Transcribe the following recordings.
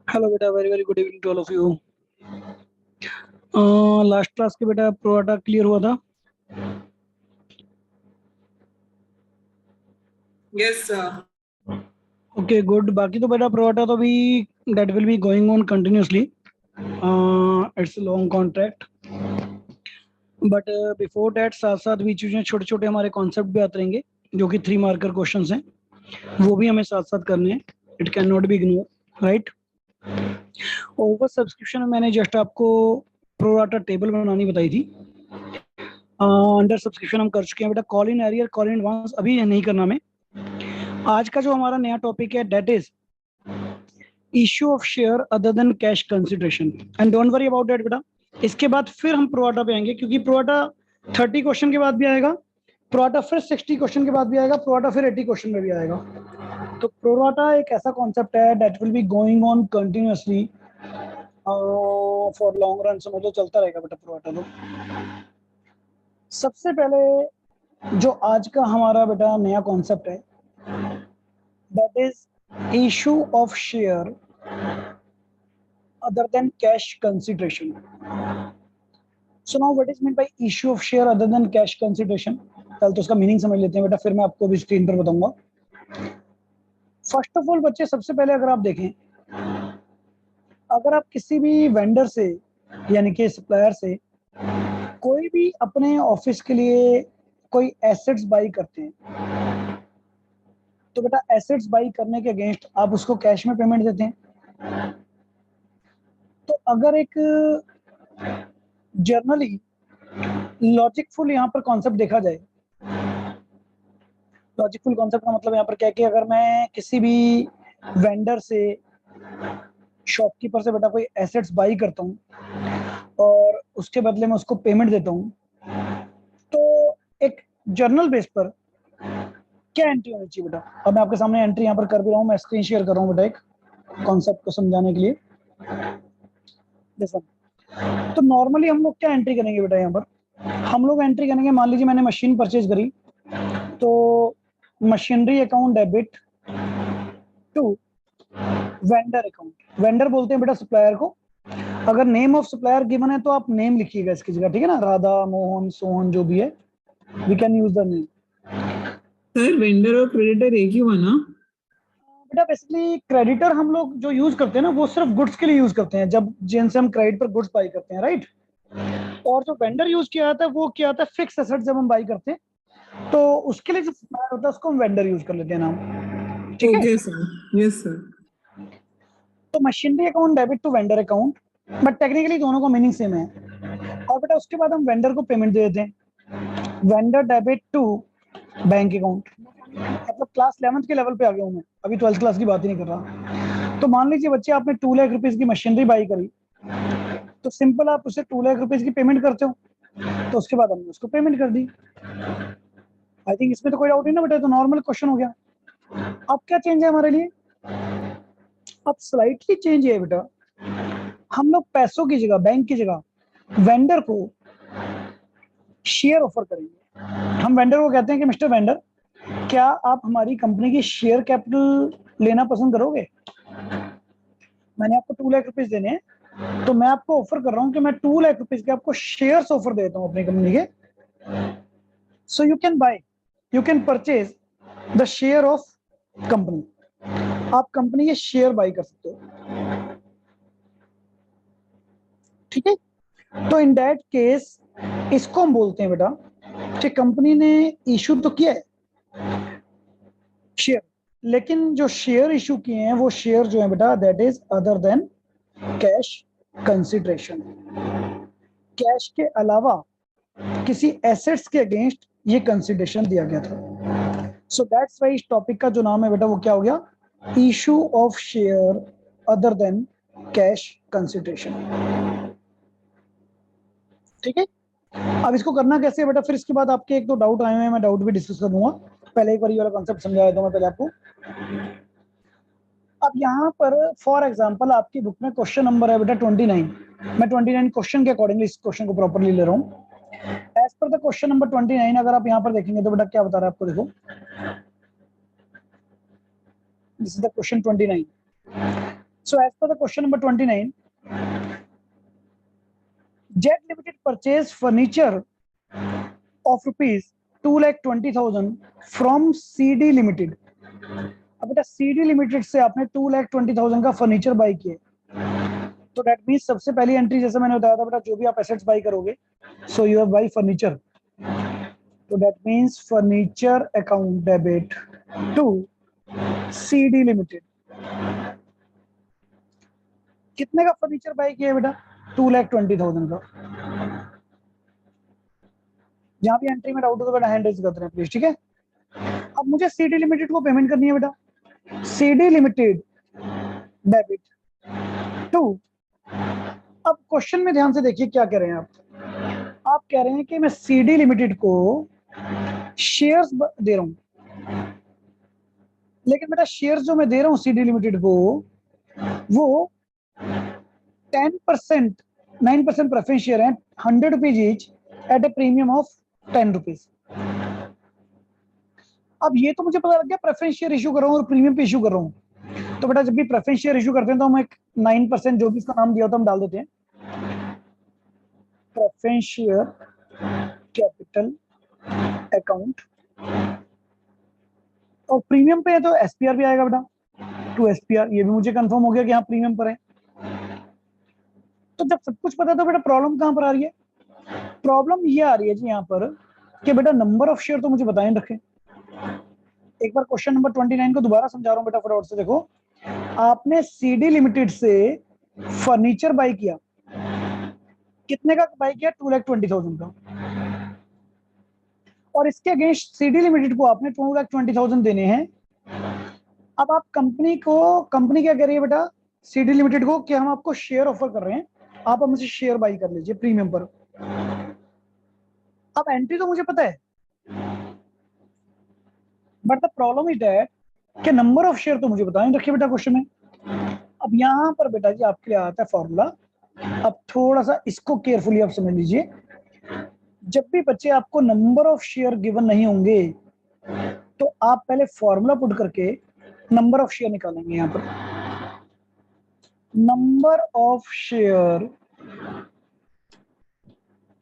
Hello बेटा, very very good evening to all of you. Last class के बेटा प्रोवाटा क्लियर हुआ था? Yes sir. Okay good. बाकी तो बेटा प्रोवाटा तो भी that will be going on continuously, it's long contract, but before that साथ साथ बीच में छोटे छोटे हमारे कॉन्सेप्ट भी आते रहेंगे जो कि 3 मार्कर क्वेश्चंस हैं, वो भी हमें साथ साथ करने हैं। It can not be ignore, right. Over subscription में मैंने जस्ट आपको प्रोराटा टेबल बनानी बताई थी। अंडर सब्सक्रिप्शन हम कर चुके हैं बेटा। Call in arrear, call in advance अभी नहीं करना। मैं आज का जो हमारा नया टॉपिक है that is issue of share other than cash consideration, and don't worry about that बेटा। इसके बाद फिर हम प्रोवाटा पे आएंगे, क्योंकि प्रोवाटा 30 क्वेश्चन के बाद भी आएगा, प्रोवाटा फिर 60 क्वेश्चन के बाद भी आएगा, प्रोवाटा फिर 80 क्वेश्चन में भी आएगा। तो प्रोवाटा एक ऐसा कॉन्सेप्ट है that will be going on continuously for long run, समझ लो चलता रहेगा बेटा प्रोवाटा। तो सबसे पहले जो आज का हमारा बेटा नया कॉन्सेप्ट है that is issue of share other than cash consideration. So now what is meant by issue of share other than cash consideration? पहले तो उसका मीनिंग समझ लेते हैं बेटा, फिर मैं आपको भी स्क्रीन पर बताऊंगा। फर्स्ट ऑफ ऑल बच्चे, सबसे पहले अगर आप देखें, अगर आप किसी भी वेंडर से यानी कि सप्लायर से कोई भी अपने ऑफिस के लिए कोई एसेट्स बाई करते हैं, तो बेटा एसेट्स बाई करने के अगेंस्ट आप उसको कैश में पेमेंट देते हैं। तो अगर एक जर्नली लॉजिकफुल यहाँ पर कॉन्सेप्ट देखा जाए, लॉजिकफुल कॉन्सेप्ट का मतलब यहाँ पर क्या है कि अगर मैं किसी भी वेंडर से, शॉपकीपर से बेटा कोई एसेट्स बाई करता हूँ और उसके बदले में उसको पेमेंट देता हूँ, तो एक जर्नल बेस पर क्या एंट्री होनी चाहिए बेटा। अब मैं आपके सामने एंट्री यहाँ पर कर भी रहा हूँ, मैं स्क्रीन शेयर कर रहा हूँ बेटा एक कॉन्सेप्ट को समझाने के लिए। जैसा तो नॉर्मली हम लोग क्या एंट्री करेंगे बेटा, यहाँ पर हम लोग एंट्री करेंगे, मान लीजिए मैंने मशीन परचेज करी, तो machinery account debit to vendor account. Vendor बोलते हैं बेटा सप्लायर को। अगर नेम ऑफ सप्लायर गिवन है तो आप नेम लिखिएगा इसकी जगह, ठीक है ना, राधा, मोहन, सोहन, जो भी है, we can use the name. Sir vendor और क्रेडिटर एक ही हुआ ना बेटा? बेसिकली क्रेडिटर हम लोग जो यूज करते हैं ना, वो सिर्फ गुड्स के लिए यूज करते हैं, जब जिनसे हम क्रेडिट पर गुड्स बाई करते हैं, राइट। और जो वेंडर यूज किया जाता है वो क्या आता है, फिक्स एसेट जब हम बाई करते हैं, तो उसके लिए जो सप्लायर होता है उसको हम वेंडर यूज कर लेते हैं नाम, ठीक है। Okay sir, yes sir. तो machinery account debit to vendor account, but technically दोनों का मीनिंग सेम है। और बेटा उसके बाद हम वेंडर को पेमेंट दे देते हैं, vendor debit to bank account. मतलब क्लास 11th के लेवल पे आ गया हूँ मैं, अभी 12th क्लास की बात ही नहीं कर रहा। तो मान लीजिए बच्चे, आपने 2 लाख रुपीज की मशीनरी बाई करी, तो सिंपल आप उसे 2 लाख रुपीज की पेमेंट करते हो, तो उसके बाद हमने उसको पेमेंट कर दी। आई थिंक इसमें तो कोई डाउट नहीं ना बेटा, तो नॉर्मल क्वेश्चन हो गया। अब क्या चेंज है हमारे लिए? अब स्लाइटली चेंज है बेटा, हम लोग पैसों की जगह, बैंक की जगह वेंडर को शेयर ऑफर करेंगे। हम वेंडर को कहते हैं कि मिस्टर वेंडर, क्या आप हमारी कंपनी की शेयर कैपिटल लेना पसंद करोगे? मैंने आपको 2 लाख रुपीज देने हैं, तो मैं आपको ऑफर कर रहा हूं कि मैं 2 लाख रुपीज के आपको शेयर्स ऑफर देता हूं अपनी कंपनी के, So you can purchase the share of company. आप कंपनी के शेयर बाई कर सकते हो, ठीक है। तो इन दैट केस इसको हम बोलते हैं बेटा कि कंपनी ने इशू तो किया है शेयर, लेकिन जो शेयर इशू किए हैं वो शेयर जो है बेटा that is other than cash consideration. Cash के अलावा किसी एसेट्स के अगेंस्ट ये कंसिडरेशन दिया गया था। सो दैट्स वाई इस टॉपिक का जो नाम है बेटा वो क्या हो गया, issue of share other than cash consideration, ठीक है। अब इसको करना कैसे है बेटा, फिर इसके बाद आपके एक दो डाउट आए हुए हैं, मैं डाउट भी डिस्कस करूंगा। पहले एक बार ये वाला कॉन्सेप्ट समझा देता हूं मैं पहले आपको। अब यहाँ पर फॉर एग्जांपल आपकी बुक में क्वेश्चन नंबर है बेटा 29। मैं 29 क्वेश्चन के अकॉर्डिंगली इस क्वेश्चन को प्रॉपर्ली ले रहा हूँ। As per the question number 29 अगर आप यहाँ पर देखेंगे तो बेटा क्या बता रहा है आपको, देखो this is the question 29। So as per the question number 29, jet limited purchase furniture of rupees 2,20,000 from CD limited. अब बेटा सीडी लिमिटेड से आपने 2,20,000 का फर्नीचर बाई किया, तो दैट मींस सबसे पहली एंट्री जैसे मैंने बताया था बेटा, जो भी आप एसेट्स बाई करोगे, so you have buy furniture, तो that means furniture account debit to CD limited. कितने का फर्नीचर बाई किया बेटा, 2,20,000 का। जहां भी एंट्री में डाउट हो तो बेटा हैंड रेज करते हैं प्लीज, ठीक है। अब मुझे सीडी लिमिटेड को पेमेंट करनी है बेटा, सीडी लिमिटेड डेबिट टू। अब क्वेश्चन में ध्यान से देखिए क्या कह रहे हैं आप कह रहे हैं कि मैं सीडी लिमिटेड को शेयर्स दे रहा हूं, लेकिन बेटा शेयर्स जो मैं दे रहा हूं सीडी लिमिटेड को वो 10%, 9% प्रेफरेंस शेयर है, 100 rupees each at a premium of 10 rupees. अब ये तो मुझे पता लग गया प्रेफरेंस शेयर इशू कर रहा हूँ और प्रीमियम पे इशू कर रहा हूँ, तो बेटा जब भी प्रेफरेंस शेयर इशू करते हैं तो हम एक 9% जो भी इसका नाम दिया होता है हम डाल देते हैं, प्रेफरेंस शेयर कैपिटल अकाउंट, और प्रीमियम पे है तो एसपीआर भी आएगा बेटा, टू एसपीआर। ये भी मुझे कंफर्म हो गया कि हाँ प्रीमियम पर है। तो जब सब कुछ पता है तो बेटा प्रॉब्लम कहां पर आ रही है, प्रॉब्लम ये आ रही है जी यहाँ पर कि बेटा नंबर ऑफ शेयर तो मुझे बताए रखें। एक बार क्वेश्चन नंबर 29 को दोबारा समझा रहा हूँ बेटा फटाफट से देखो। आपने सीडी लिमिटेड से फर्नीचर बाई किया, कितने का बाई किया, 2,20,000 का, और इसके अगेंस्ट सीडी लिमिटेड को आपने 2,20,000 देने हैं। अब आप कंपनी क्या कह रही है बेटा सीडी लिमिटेड को कि हम आपको शेयर ऑफर कर रहे हैं, आप हमसे शेयर बाई कर लीजिए प्रीमियम पर। अब एंट्री तो मुझे पता है, but the problem is that कि नंबर ऑफ शेयर तो मुझे बता नहीं रखिए बेटा क्वेश्चन में। अब यहाँ पर बेटा जी आपके लिए आता है फॉर्मूला। अब थोड़ा सा इसको केयरफुली आप समझ लीजिए। जब भी बच्चे आपको नंबर ऑफ शेयर गिवन नहीं होंगे तो आप पहले फॉर्मूला पुट करके नंबर ऑफ शेयर निकालेंगे। यहाँ पर number of share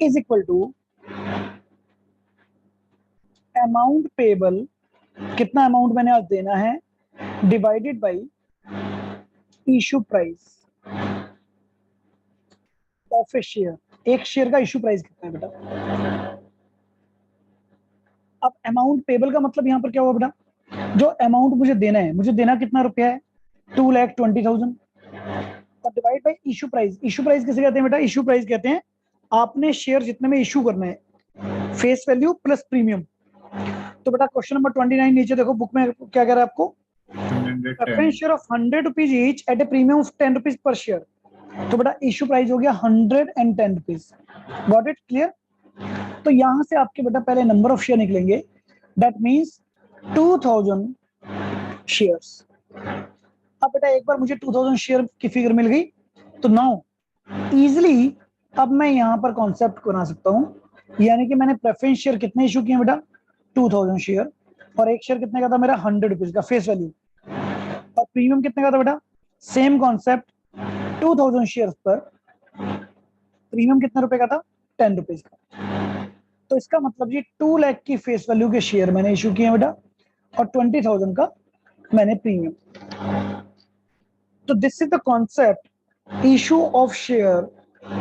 is equal to amount payable, कितना अमाउंट मैंने आज देना है, divided by issue price of a share. एक शेयर का इशू प्राइस कितना है बेटा। अब अमाउंट पेबल का मतलब यहाँ पर क्या हुआ बेटा, जो अमाउंट मुझे देना है, मुझे देना कितना रुपया है, 2,20,000, और divide by issue price. Issue price किसे कहते हैं बेटा, इशू प्राइस कहते हैं आपने शेयर जितने में इशू करना है, फेस वैल्यू प्लस प्रीमियम। तो बेटा क्वेश्चन नंबर 29 नीचे देखो बुक में क्या कह रहा है आपको, preference share of 100 rupees each at a premium of 10 rupees per share. तो बेटा इशू प्राइस हो गया 110 रुपीज। Got it clear. तो यहां से आपके बेटा पहले नंबर ऑफ शेयर निकलेंगे, दैट मींस 2000 शेयर्स। अब बेटा एक बार मुझे 2000 शेयर की फिगर मिल गई तो नाउ इजिली अब मैं यहां पर कॉन्सेप्ट बना सकता हूं, यानी कि मैंने प्रेफरेंस शेयर कितने इशू किए बेटा, 2000 शेयर, और एक शेयर कितने का था मेरा, 100 रुपीज का फेस वैल्यू, और प्रीमियम कितने का था बेटा, सेम कॉन्सेप्ट 2000 शेयर्स पर प्रीमियम कितने रुपए का था, 10 रुपीज का। तो इसका मतलब ये 2 लाख की फेस वैल्यू के शेयर मैंने इशू किए हैं बेटा, और 20,000 का मैंने प्रीमियम। तो this is the concept issue of share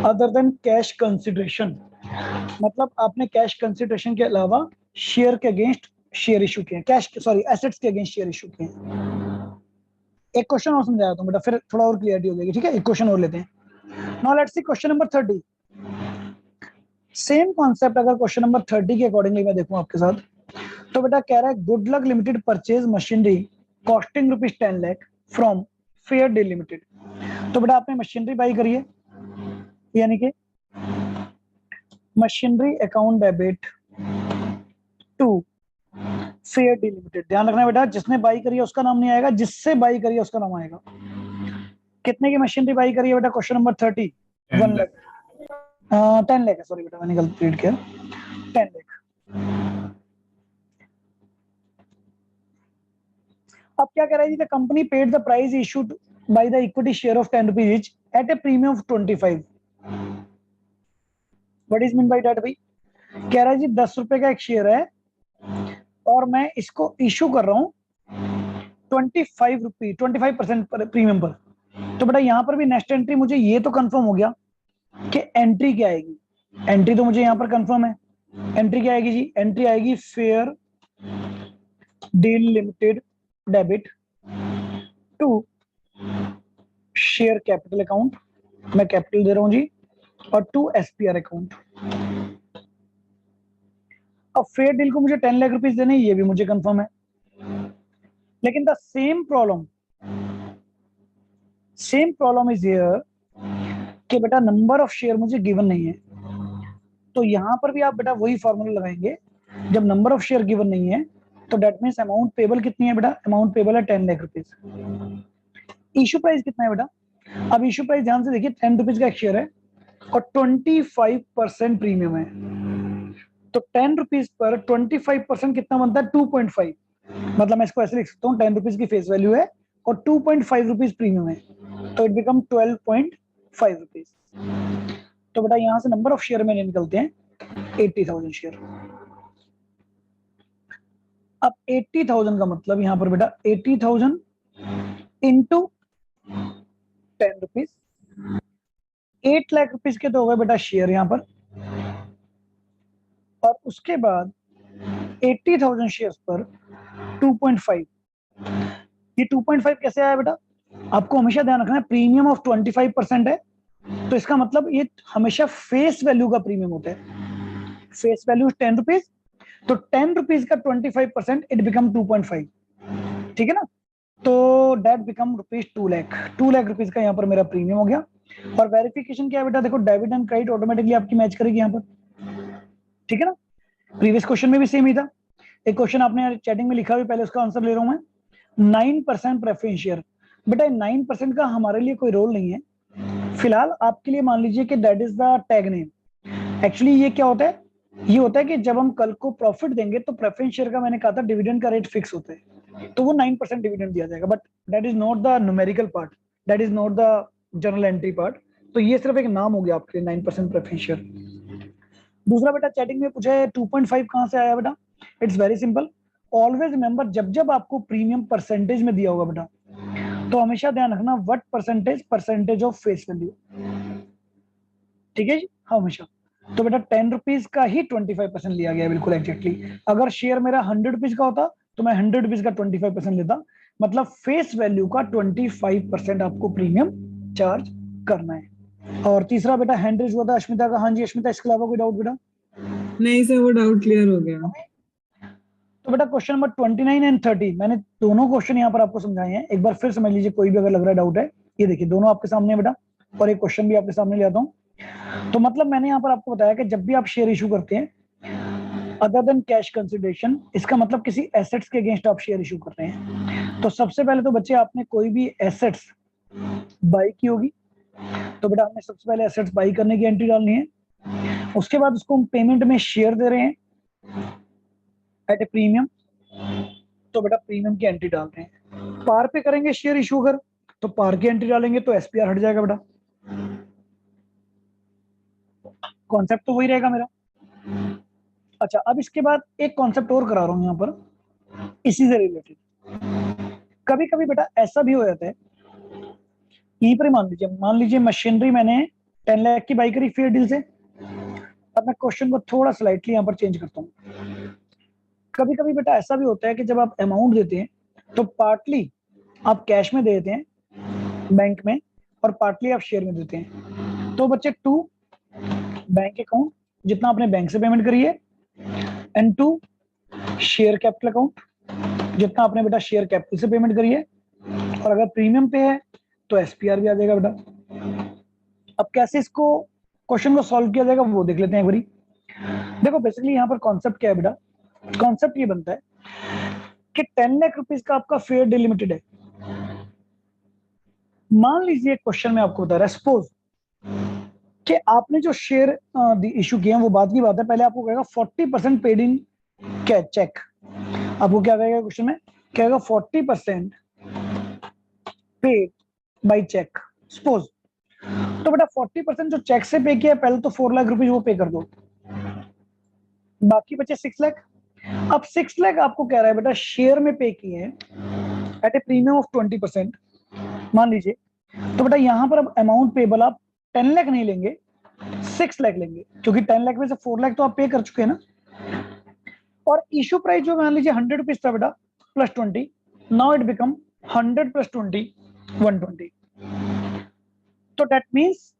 other than cash consideration. मतलब आपने कैश कंसिडरेशन के अलावा शेयर के अगेंस्ट शेयर इशू किए, कैश सॉरी एसेट्स के अगेंस्ट शेयर इशू किए। एक क्वेश्चन और समझाया तो बेटा, फिर थोड़ा और क्लियरिटी हो जाएगी। ठीक है, एक क्वेश्चन और लेते हैं। Now let's see question number 30। Same concept अगर क्वेश्चन नंबर 30 के अकॉर्डिंगली मैं देखूं आपके साथ, तो बेटा कह रहा है good luck limited purchase machinery costing ₹10 lakh from fair deal limited. तो बेटा आपने मशीनरी बाई करी है, यानी कि machinery account debit to fair deal limited. ध्यान रखना बेटा, जिसने बाई करी है उसका नाम नहीं आएगा, जिससे बाई करी है उसका नाम आएगा। कितने की मशीनरी बाई करी है बेटा क्वेश्चन नंबर 30? 1 लाख, 10 लाख है, सॉरी बेटा मैंने गलत रीड किया, 10 लाख। अब क्या कह रहा है जी, the company paid the price issued by the equity share of 10 rupees each at a premium of 25। What is mean by that भाई? कह रहा है जी 10 रुपए का एक शेयर है और मैं इसको इशू कर रहा हूँ 25% प्रीमियम पर। तो बेटा यहाँ पर भी नेक्स्ट एंट्री मुझे ये तो कंफर्म हो गया कि एंट्री क्या आएगी। एंट्री तो मुझे यहाँ पर कंफर्म है। एंट्री क्या आएगी जी? एंट्री आएगी fair deal limited debit to share capital account, मैं कैपिटल दे रहा हूं जी, और टू एसपीआर अकाउंट। अब फेयर डील को मुझे 10 लाख रुपीस देने, ये भी मुझे कंफर्म है। लेकिन the same problem is here कि बेटा नंबर ऑफ शेयर मुझे गिवन नहीं है। तो यहां पर भी आप बेटा वही फॉर्मूला लगाएंगे, जब नंबर ऑफ शेयर गिवन नहीं है तो डेट मीन्स अमाउंट पेबल कितनी है बेटा? अमाउंट पेबल है 10 लाख रुपीज। इशू प्राइस कितना है बेटा? अब इशू प्राइस ध्यान से देखिए, 10 रुपीज का एक शेयर है और 25% प्रीमियम है। तो 10 रुपीज पर 25% कितना बनता है? 2.5। मतलब मैं इसको ऐसे लिख सकता हूँ, 10 रुपीज की फेस वैल्यू है और 2.5 रुपीज प्रीमियम है, तो इट बिकम 12.5 रुपीज। तो बेटा यहां से नंबर ऑफ शेयर में निकलते हैं 80,000 शेयर। अब 80,000 का मतलब यहां पर बेटा 80,000 इंटू 10 रुपीज, 8 लाख रुपीज के तो हो गए बेटा शेयर यहां पर। और उसके बाद 80,000 शेयर्स पर 2.5, ये 2.5 कैसे आया बेटा? आपको हमेशा ध्यान रखना है प्रीमियम ऑफ 25% है, तो इसका मतलब ये हमेशा फेस वैल्यू का प्रीमियम होता है। फेस वैल्यू 10 रुपीज, तो 10 रुपीज का 25% इट बिकम 2.5। ठीक है ना? तो that become ₹2 lakh. 2 lakh rupees का यहाँ पर मेरा प्रीमियम हो गया। और वेरिफिकेशन क्या है बेटा? देखो डेबिट एंड क्रेडिट ऑटोमेटिकली आपकी मैच करेगी यहाँ पर। ठीक है ना? प्रीवियस क्वेश्चन में भी सेम ही था। एक क्वेश्चन आपने चैटिंग में लिखा भी, पहले उसका आंसर ले रहा हूं मैं। 9% प्रेफरेंस शेयर, बेटा 9% का हमारे लिए कोई रोल नहीं है फिलहाल। आपके लिए मान लीजिए कि that is the tag name. Actually ये क्या होता है? ये होता है कि जब हम कल को प्रॉफिट देंगे तो प्रेफरेंस शेयर का मैंने कहा था डिविडेंड का रेट फिक्स होता है, तो वो 9% डिविडेंड दिया जाएगा। But that is not the numerical part, that is not the journal entry part. तो ये सिर्फ एक नाम हो गया आपके लिए 9% प्रेफरेंस शेयर। दूसरा बेटा चैटिंग में पूछा है 2.5 कहां से आया बेटा? It's very simple. Always remember, जब जब आपको प्रीमियम परसेंटेज में दिया होगा बेटा, तो हमेशा ध्यान रखना what percentage of face value. ठीक है जी, हमेशा। तो बेटा 10 रुपीज का ही 25% लिया गया है, बिल्कुल एग्जैक्टली। अगर शेयर मेरा 100 रुपीज का होता तो मैं 100 रुपीज का 25% लेता। मतलब फेस वैल्यू का 25% आपको प्रीमियम चार्ज करना है। और तीसरा बेटा हैंड रेज हुआ था अश्मिता का। हाँ जी अश्मिता, इसके अलावा कोई डाउट बेटा? नहीं सर, वो डाउट क्लियर हो गया। तो बेटा क्वेश्चन नंबर 29 एंड 30 मैंने दोनों क्वेश्चन यहाँ पर आपको समझाए हैं। एक बार फिर समझ लीजिए, कोई भी अगर लग रहा है डाउट है। ये देखिए दोनों आपके सामने है बेटा, और एक क्वेश्चन भी आपके सामने ले आता हूँ। तो मतलब मैंने यहाँ पर आपको बताया कि जब भी आप शेयर इशू करते हैं अदर देन कैश कंसिडरेशन, इसका मतलब किसी एसेट्स के अगेंस्ट आप शेयर इशू कर रहे हैं। तो सबसे पहले तो बच्चे आपने कोई भी एसेट्स बाई की होगी, तो बेटा हमने सबसे पहले एसेट्स बाई करने की एंट्री डालनी है। उसके बाद उसको हम पेमेंट में शेयर दे रहे हैं एट ए प्रीमियम, तो बेटा प्रीमियम की एंट्री डालते हैं। पार पे करेंगे शेयर इशू अगर, तो पार की एंट्री डालेंगे तो एसपीआर हट जाएगा बेटा। कॉन्सेप्ट तो वही रहेगा मेरा। अच्छा, अब इसके बाद एक कॉन्सेप्ट और करा रहा हूँ यहाँ पर इसी से रिलेटेड। कभी कभी बेटा ऐसा भी हो जाता है, यहीं पर मान लीजिए मशीनरी मैंने 10 लाख की बाई करी फेयर डील से। अब मैं क्वेश्चन को थोड़ा स्लाइटली यहाँ पर चेंज करता हूँ। कभी कभी बेटा ऐसा भी होता है कि जब आप अमाउंट देते हैं तो पार्टली आप कैश में दे देते हैं बैंक में, और पार्टली आप शेयर में देते हैं। तो बच्चे टू बैंक अकाउंट जितना आपने बैंक से पेमेंट करी है, and to share capital account जितना आपने बेटा शेयर कैपिटल से पेमेंट करी है। और अगर प्रीमियम पे है तो एसपीआर भी आ जाएगा बेटा। अब कैसे इसको क्वेश्चन को सॉल्व किया जाएगा वो देख लेते हैं एक बारी। देखो बेसिकली यहाँ पर कॉन्सेप्ट क्या है बेटा, कॉन्सेप्ट ये बनता है कि 10 लाख रुपीस का आपका फेयर डील लिमिटेड है। मान लीजिए क्वेश्चन में आपको बता रहा है, सपोज कि आपने जो शेयर इशू किए हैं वो बात की बात है, पहले आपको कहेगा 40% पेड इन कैश चेक। आपको क्या कहेगा क्वेश्चन में, कहेगा 40% पेड बाई चेक सपोज। तो बेटा 40% जो चेक से पे किया, पहले तो 4 लाख रुपीज वो पे कर दो, बाकी बचे 6 लाख। अब 6 लाख आपको कह रहा है बेटा शेयर में पे किए हैं एट ए प्रीमियम ऑफ 20% मान लीजिए। तो बेटा यहाँ पर अब अमाउंट पेबल आप 10 लाख नहीं लेंगे, 6 लाख लेंगे, क्योंकि 10 लाख में से 4 लाख तो आप पे कर चुके हैं ना। और इशू प्राइस जो मान लीजिए 100 रुपीज था बेटा plus 20, now it become 100 plus 20 120। तो दैट मीन्स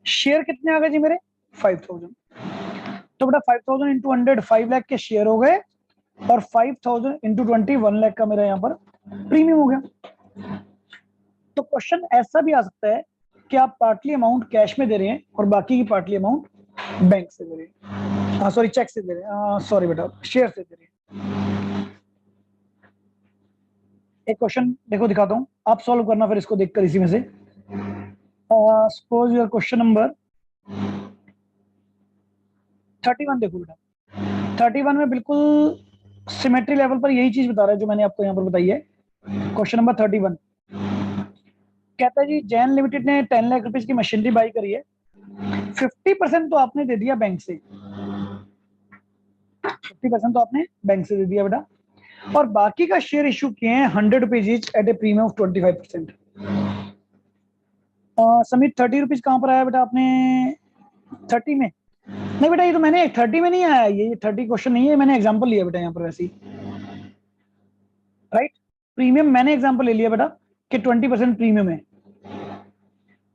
शेयर कितने आ गए जी मेरे 5000। तो बेटा 5000 इंटू 100 5 लाख के शेयर हो गए, और 5000 इंटू 20 1 लाख का मेरा यहाँ पर प्रीमियम हो गया। तो क्वेश्चन ऐसा भी आ सकता है कि आप पार्टली अमाउंट कैश में दे रहे हैं और बाकी की पार्टली अमाउंट बैंक से दे रहे हैं, हाँ सॉरी चेक से दे रहे हैं, सॉरी बेटा शेयर से दे रहे हैं। एक क्वेश्चन देखो दिखाता हूँ, आप सॉल्व करना फिर इसको देखकर इसी में से। सपोज योर क्वेश्चन नंबर 31 देखो बेटा, 31 में बिल्कुल सिमेट्री लेवल पर यही चीज बता रहा है जो मैंने आपको यहाँ पर बताई है। क्वेश्चन नंबर 31 कहता है जी जैन लिमिटेड ने 10 लाख रुपीज की मशीनरी बाई करी है, 50% तो आपने दे दिया बैंक से, 50% तो आपने बैंक से दे दिया बेटा, और बाकी का शेयर इशू किए हैं 100 rupees each at a premium of 25%। Sameer 30 rupees कहां पर आया बेटा आपने 30 में? नहीं बेटा ये तो मैंने 30 में नहीं आया, ये 30 क्वेश्चन नहीं है, मैंने एग्जांपल लिया बेटा यहाँ पर वैसे ही, राइट। प्रीमियम मैंने एग्जांपल ले लिया बेटा कि 20% प्रीमियम है।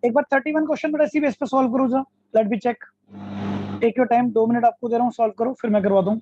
एक बार 31 क्वेश्चन बेटा इसी बेस पे सॉल्व करो जरा, let me check. Take your time, 2 minute आपको दे रहा हूँ, सॉल्व करो फिर मैं करवा दूँ।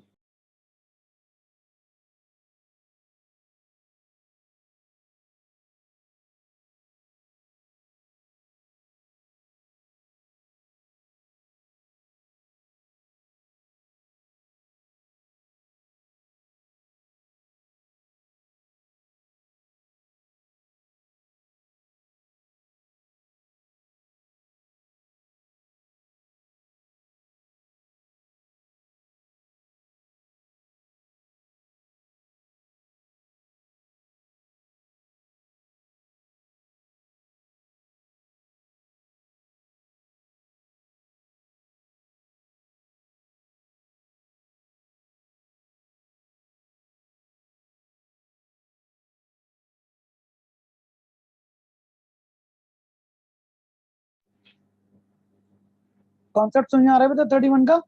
कॉन्सेप्ट समझ में आ रहा है बेटा 31 का?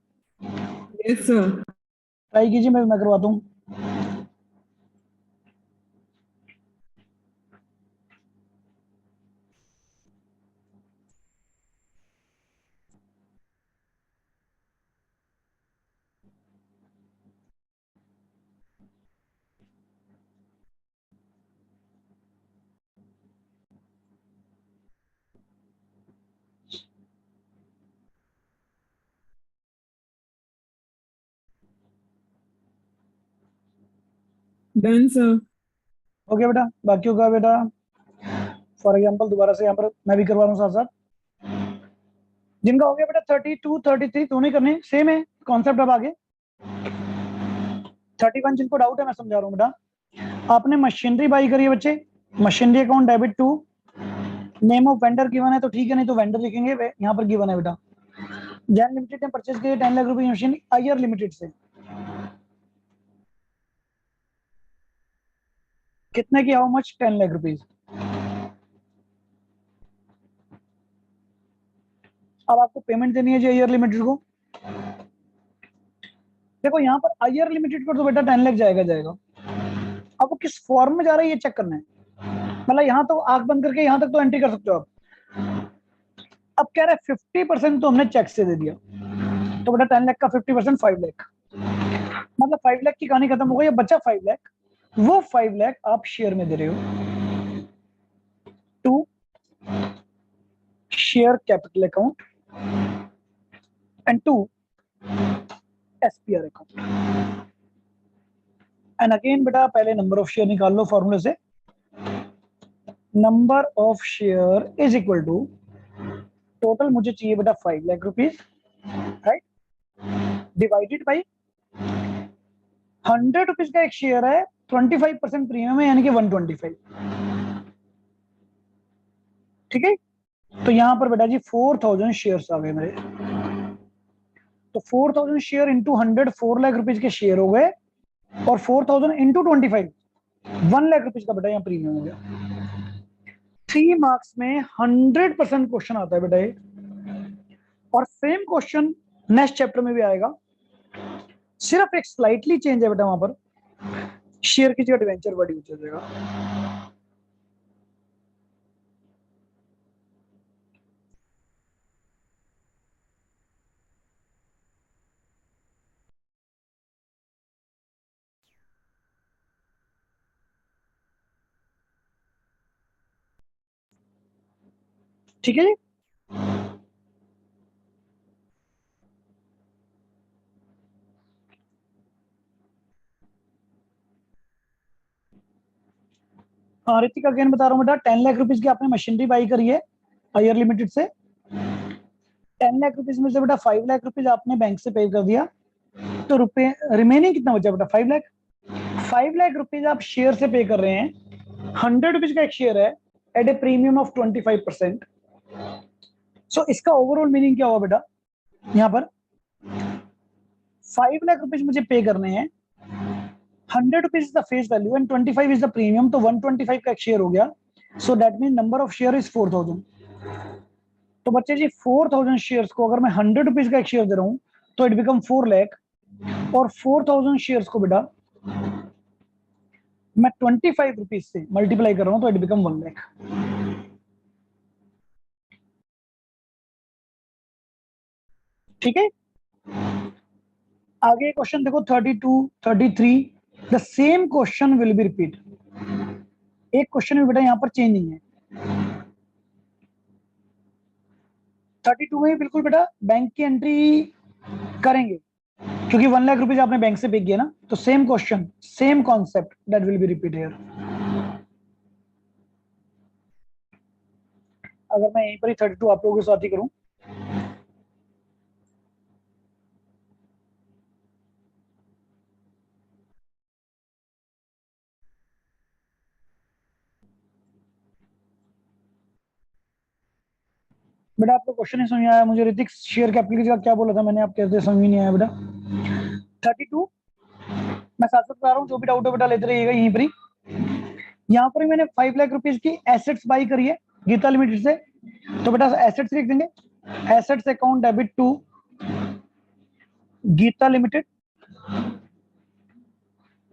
Yes, sir. ट्राई कीजिए, मैं करवाता हूँ। Done, sir. हो गया बेटा, बाकियों का बेटा फॉर एग्जाम्पल दोबारा से यहाँ पर मैं भी करवा रहा हूँ साथ साथ। जिनका हो गया बेटा 32 33 दोनों ही करने सेम है कॉन्सेप्ट। अब आगे 31 जिनको डाउट है मैं समझा रहा हूँ बेटा। आपने मशीनरी बाई करी है बच्चे, machinery account debit to, name of vendor given है तो ठीक है, नहीं तो वेंडर लिखेंगे, यहाँ पर गिवन है बेटा। जैन लिमिटेड ने परचेज किया 10 लाख रुपए मशीन आईआर लिमिटेड से, कितने की, हाउ मच, 10 लाख रुपीज। अब आपको पेमेंट देनी है जी आईआर लिमिटेड को। देखो यहाँ पर आईआर लिमिटेड को तो बेटा 10 लाख जाएगा जाएगा। अब वो किस फॉर्म में जा रहा है ये चेक करना है। मतलब यहाँ तो आंख बंद करके यहाँ तक तो एंट्री कर सकते हो आप। अब कह रहा है 50% तो हमने चेक से दे दिया, तो बेटा 10 लाख का 50% 5 लाख, मतलब 5 लाख की कहानी खत्म हो गई। अब बचा 5 लाख, वो 5 लाख आप शेयर में दे रहे हो to share capital account and to SPR account. And again बेटा पहले नंबर ऑफ शेयर निकाल लो फॉर्मूले से। Number of share is equal to, total मुझे चाहिए बेटा 5 lakh rupees, right, divided by 100 rupees का एक शेयर है, 25% प्रीमियम है, यानी कि 125। ठीक है, तो यहां पर बेटा जी 4000 शेयर्स आ गए मेरे। तो 4000 शेयर इंटू 100, 4 लाख रुपीज के शेयर हो गए, और 4000 इंटू 25, 1 लाख रुपीज का बेटा यहाँ प्रीमियम हो गया। 3 मार्क्स में 100% क्वेश्चन आता है बेटा ये, और सेम क्वेश्चन नेक्स्ट चैप्टर में भी आएगा, सिर्फ एक स्लाइटली चेंज है बेटा, वहां पर शेयर की जगह डिवेंचर वर्ड यूज हो जाएगा। ठीक है जी। हाँ ऋतिक अगेन बता रहा हूँ बेटा, 10 लाख रुपीज की आपने मशीनरी बाई करी है आईआर लिमिटेड से। 10 लाख रुपीज में से बेटा 5 लाख रुपीज आपने बैंक से पे कर दिया, तो रुपए रिमेनिंग कितना बचा बेटा, 5 लाख। 5 लाख रुपीज आप शेयर से पे कर रहे हैं, 100 रुपीज का एक शेयर है, एट ए प्रीमियम ऑफ 25%। सो इसका ओवरऑल मीनिंग क्या हुआ बेटा, यहाँ पर 5 लाख रुपीज मुझे पे करने हैं, 100 rupees is the face value and 25 is the premium, तो 125 का एक शेयर हो गया। So that mean number of share is 4000। तो बच्चे जी 4000 शेयर्स को अगर मैं 100 रुपीज का एक शेयर दे रहा हूं, तो इट बिकम 4 लाख, और 4000 शेयर्स को बेटा मैं 25 रुपीज से मल्टीप्लाई कर रहा हूं, तो इट बिकम 1 लाख। ठीक है, आगे क्वेश्चन देखो 32, 33, the same question will be repeat. एक क्वेश्चन में बेटा यहाँ पर चेंज नहीं है। 32 में बिल्कुल बेटा बैंक की एंट्री करेंगे, क्योंकि 1 लाख रुपीज आपने बैंक से पे किया ना, तो same question, same concept that will B repeat here. अगर मैं यहीं पर ही 32 आप लोगों के साथ ही करूं, बेटा आपको क्वेश्चन नहीं समझ आया मुझे, ऋतिक शेयर कैपिटल का क्या बोला था मैंने, आप कहते समझ नहीं आया बेटा। 32 मैं साथ साथ बता रहा हूँ, जो भी डाउट है बेटा लेते रहिएगा यहीं पर ही। यहाँ पर मैंने 5 लाख रुपीज की एसेट्स बाई करी है गीता लिमिटेड से, तो बेटा एसेट्स लिख देंगे, assets account debit to Geeta limited.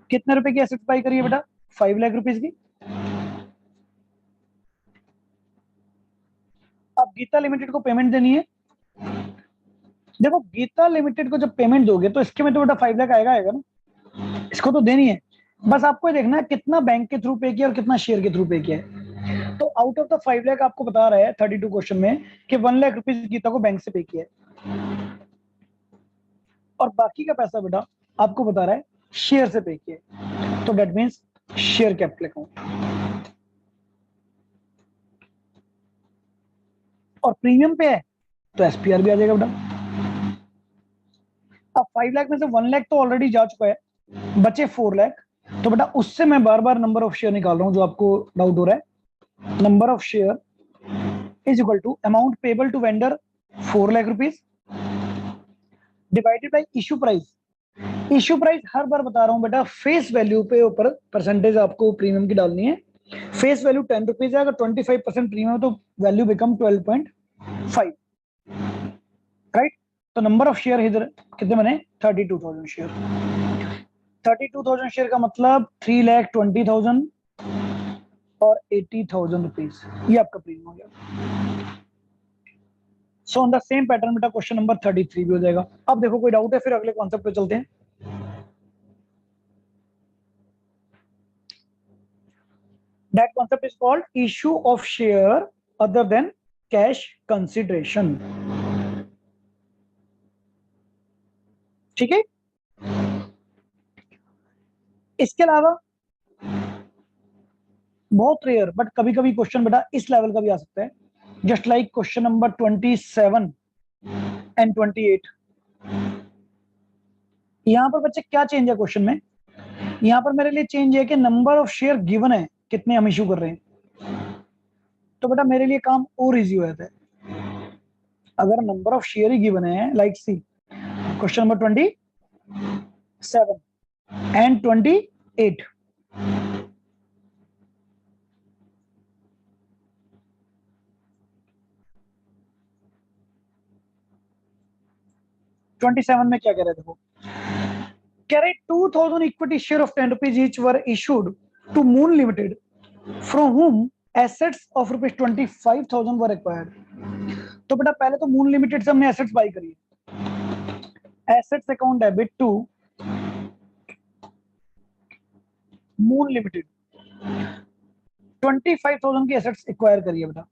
कितने रुपए की एसेट्स बाई करी है बेटा, 5 लाख रुपीज की। अब गीता लिमिटेड को पेमेंट देनी है। देखो गीता लिमिटेड को जब पेमेंट दोगे तो इसके में तो बेटा 5 लाख आएगा आएगा ना, इसको तो देनी है। बस आपको देखना है कितना बैंक के थ्रू पे किया और कितना शेयर के थ्रू पे किया है। तो आउट ऑफ द 5 लाख आपको बता रहा है 32 क्वेश्चन में कि 1 लाख रुपीज गीता को बैंक से पे किया है, और बाकी का पैसा बेटा आपको बता रहा है शेयर से पे किया है, तो that means share capital account. और प्रीमियम पे है तो एसपीआर भी आ जाएगा बेटा। अब 5 लाख में से 1 लाख तो ऑलरेडी जा चुका है, बचे 4 लाख, तो बेटा उससे मैं बार बार नंबर ऑफ शेयर निकाल रहा हूं जो आपको डाउट हो रहा है। Number of share is equal to amount payable to vendor 4 lakh rupees divided by issue price issue price हर बार बता रहा हूं बेटा, फेस वैल्यू पे ऊपर परसेंटेज आपको प्रीमियम की डालनी है। फेस वैल्यू 10 रुपीज है, अगर 25% प्रीमियम है तो वैल्यू बिकम 12.5, राइट। तो नंबर ऑफ शेयर इधर कितने बने, 32,000 शेयर। 32,000 शेयर का मतलब 3,20,000 और 80,000 रुपीज, ये आपका प्रीमियम हो गया। So on the same pattern बेटा क्वेश्चन नंबर 33 भी हो जाएगा। अब देखो कोई डाउट है, फिर अगले कॉन्सेप्ट पे चलते हैं। That concept is called issue of share other than cash consideration. ठीक है। इसके अलावा बहुत रेयर बट कभी कभी क्वेश्चन बेटा इस लेवल का भी आ सकता है, just like question number 27 and 28। यहां पर बच्चे क्या चेंज है क्वेश्चन में, यहां पर मेरे लिए चेंज है कि नंबर ऑफ शेयर गिवन है, कितने हम इश्यू कर रहे हैं। तो बेटा मेरे लिए काम और इजी हो जाता है अगर नंबर ऑफ शेयर ही गिवन है, like see question number 27 and 28। 27 में क्या कह रहे थे वो, कह रहे 2000 equity share of 10 rupees each were issued to Moon limited from whom assets of rupees 25,000 were acquired. तो बेटा पहले तो मून लिमिटेड से हमने एसेट्स बाई करी, assets account debit to Moon limited, 25,000 की एसेट्स एक्वायर करी है बेटा।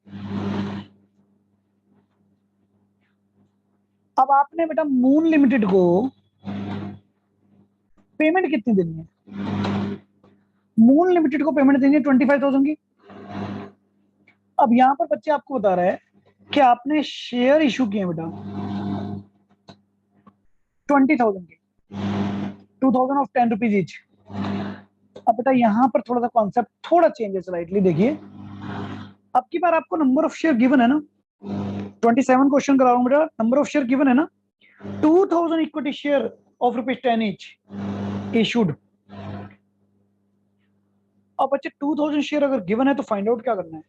अब आपने बेटा मून लिमिटेड को पेमेंट कितनी देनी है, मून लिमिटेड को पेमेंट देनी है 25,000 की। अब यहां पर बच्चे आपको बता रहा है कि आपने शेयर इशू किए बेटा 20,000 के, 2,000 ऑफ 10 रुपीज ईच। अब बेटा यहां पर थोड़ा सा कॉन्सेप्ट थोड़ा चेंज है स्लाइटली, देखिए अब की बार आपको नंबर ऑफ शेयर गिवन है ना, 27 क्वेश्चन करा रहा हूं बेटा, नंबर ऑफ शेयर गिवन है ना, 2,000 equity share of rupees 10 each issued. अब बच्चे 2,000 शेयर अगर गिवन है तो फाइंड आउट क्या करना है,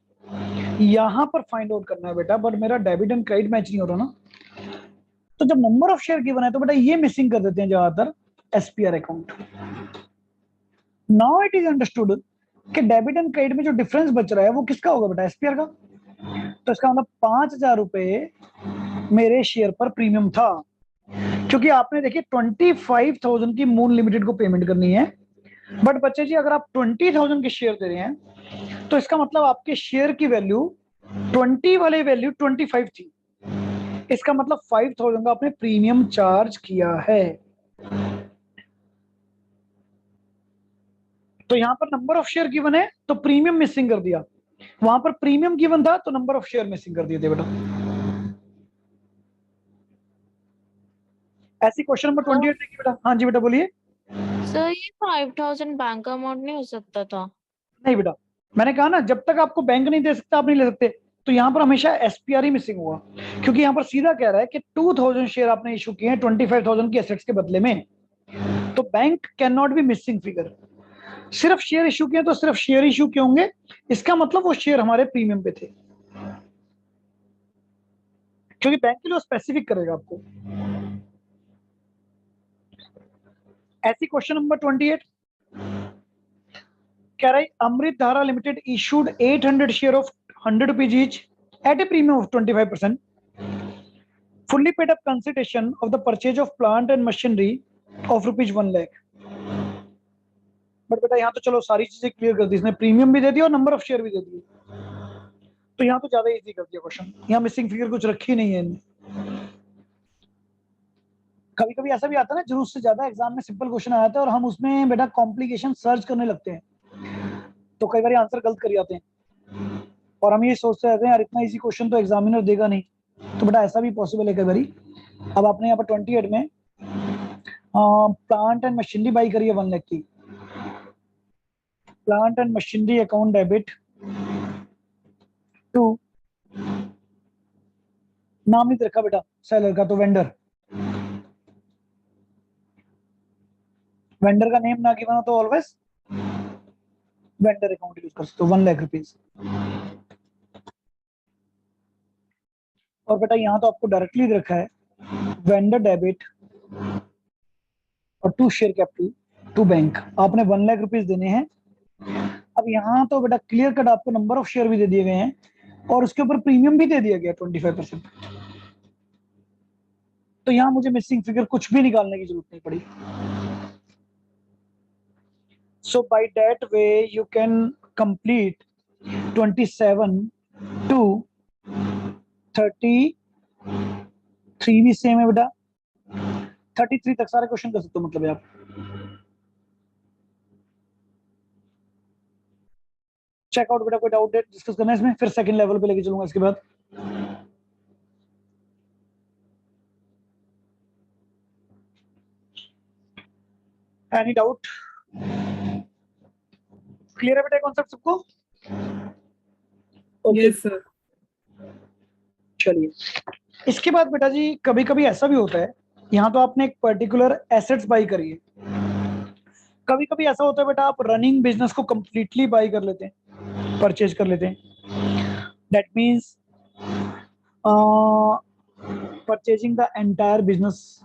यहां पर फाइंड आउट करना है बेटा, बट मेरा डेबिट एंड क्रेडिट मैच नहीं हो रहा ना। तो जब नंबर ऑफ शेयर गिवन है तो बेटा ये मिसिंग कर देते हैं ज्यादातर SPR account. Now it is understood कि डेबिट एंड क्रेडिट में जो डिफरेंस बच रहा है वो किसका होगा बेटा, एसपीआर का। तो इसका मतलब 5,000 रुपए मेरे शेयर पर प्रीमियम था, क्योंकि आपने देखिए 25,000 की मून लिमिटेड को पेमेंट करनी है। बट बच्चे जी अगर आप 20,000 के शेयर दे रहे हैं तो इसका मतलब आपके शेयर की वैल्यू 20 वाले वैल्यू 25 थी, इसका मतलब 5,000 का आपने प्रीमियम चार्ज किया है। तो यहां पर नंबर ऑफ शेयर गिवन है तो प्रीमियम मिसिंग कर दिया, वहां पर प्रीमियम गिवन था तो नंबर ऑफ शेयर मिसिंग कर दिए थे बेटा। ऐसी क्वेश्चन नंबर 28 देखिए बेटा। हाँ जी बेटा बोलिए। सर ये 5,000 बैंक अमाउंट नहीं हो सकता था? नहीं बेटा, मैंने कहा ना जब तक आपको बैंक नहीं दे सकता आप नहीं ले सकते, तो यहाँ पर हमेशा एसपीआर ही मिसिंग हुआ, क्योंकि यहाँ पर सीधा कह रहा है कि 2,000 शेयर आपने इशू किए हैं 25,000 की एसेट्स के बदले में, तो bank can not be missing figure. सिर्फ शेयर इशू किए तो सिर्फ शेयर इशू किए होंगे, इसका मतलब वो शेयर हमारे प्रीमियम पे थे, क्योंकि बैंक के लिए स्पेसिफिक करेगा आपको। ऐसी क्वेश्चन नंबर 28 कह रहा है अमृत धारा limited issued 800 share of 100 rupees each at a premium of 25%, fully paid up consideration of the purchase of plant and machinery of rupees 1 lakh। But बेटा यहाँ तो चलो सारी चीजें क्लियर कर दी, इसने प्रीमियम भी दे दिया और नंबर ऑफ शेयर भी दे दिए, तो यहाँ तो ज्यादा इजी कर दिया क्वेश्चन, यहाँ मिसिंग फिगर कुछ रखी नहीं है इनने। कभी कभी ऐसा भी आता है ना, जरूरत से ज्यादा एग्जाम में सिंपल क्वेश्चन आता है और हम उसमें बेटा कॉम्प्लिकेशन सर्च करने लगते हैं, तो कई बार आंसर गलत कर जाते हैं और हम ये सोचते रहते हैं यार इतना इजी क्वेश्चन तो एग्जामिनर देगा नहीं, तो बेटा ऐसा भी पॉसिबल है कई बार। अब आपने यहाँ पर 28 में प्लांट एंड मशीनरी बाई करी है 1 लाख की, plant and machinery account debit to, नाम नहीं रखा बेटा सेलर का, तो वेंडर, वेंडर का नेम ना गिवन हो तो ऑलवेज वेंडर अकाउंट यूज कर सकते हो, 1 लाख रुपीज। और बेटा यहाँ तो आपको डायरेक्टली दे रखा है वेंडर डेबिट और to share capital to bank, आपने 1 लाख रुपीज देने हैं। अब यहाँ तो बेटा क्लियर कट आपको नंबर ऑफ शेयर भी दे दिए गए हैं और उसके ऊपर प्रीमियम भी दे दिया गया 25%। तो यहाँ मुझे मिसिंग फिगर कुछ भी निकालने की जरूरत नहीं पड़ी। So by that way you can complete 27 to 33 भी सेम है बेटा, 33 तक सारे क्वेश्चन कर सकते हो मतलब आप। चेकआउट बेटा, कोई डाउट डिस्कस करना है इसमें, फिर सेकंड लेवल पे लेके चलूंगा इसके बाद। Any doubt? क्लियर है बेटा कॉन्सेप्ट सबको? Yes sir. चलिए, इसके बाद बेटा जी कभी कभी ऐसा भी होता है, यहाँ तो आपने एक पर्टिकुलर एसेट्स बाई करी है, कभी कभी ऐसा होता है बेटा आप रनिंग बिजनेस को कंप्लीटली बाई कर लेते हैं, परचेज कर लेते हैं। That means purchasing the entire business,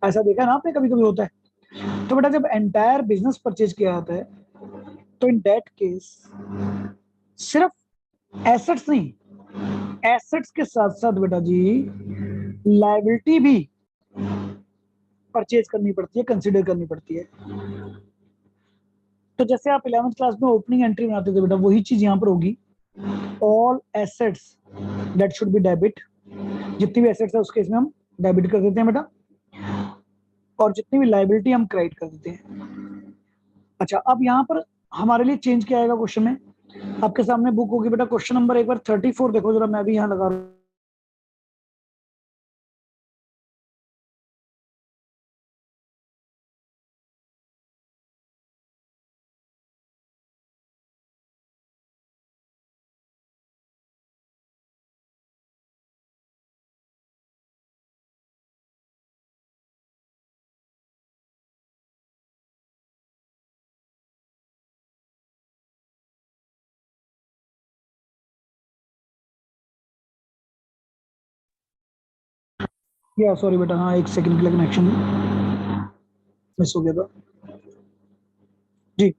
ऐसा देखा ना आपने, कभी कभी होता है। तो बेटा जब एंटायर बिजनेस परचेज किया जाता है तो इन दैट केस सिर्फ एसेट्स नहीं, एसेट्स के साथ साथ बेटा जी लायबिलिटी भी परचेज करनी पड़ती है, कंसीडर करनी पड़ती है। तो जैसे आप 11th क्लास में ओपनिंग एंट्री बनाते थे बेटा, वही चीज यहाँ पर होगी। All assets that should be debit, जितनी भी एसेट्स है उस केस में हम डेबिट कर देते हैं बेटा, और जितनी भी लायबिलिटी हम क्रेडिट कर देते हैं। अच्छा, अब यहाँ पर हमारे लिए चेंज क्या आएगा क्वेश्चन में, आपके सामने बुक होगी बेटा, क्वेश्चन नंबर एक बार 34 देखो जरा, मैं भी यहाँ लगा रहा हूँ। या सॉरी बेटा, हाँ एक सेकंड के लिए कनेक्शन मिस हो गया था जी।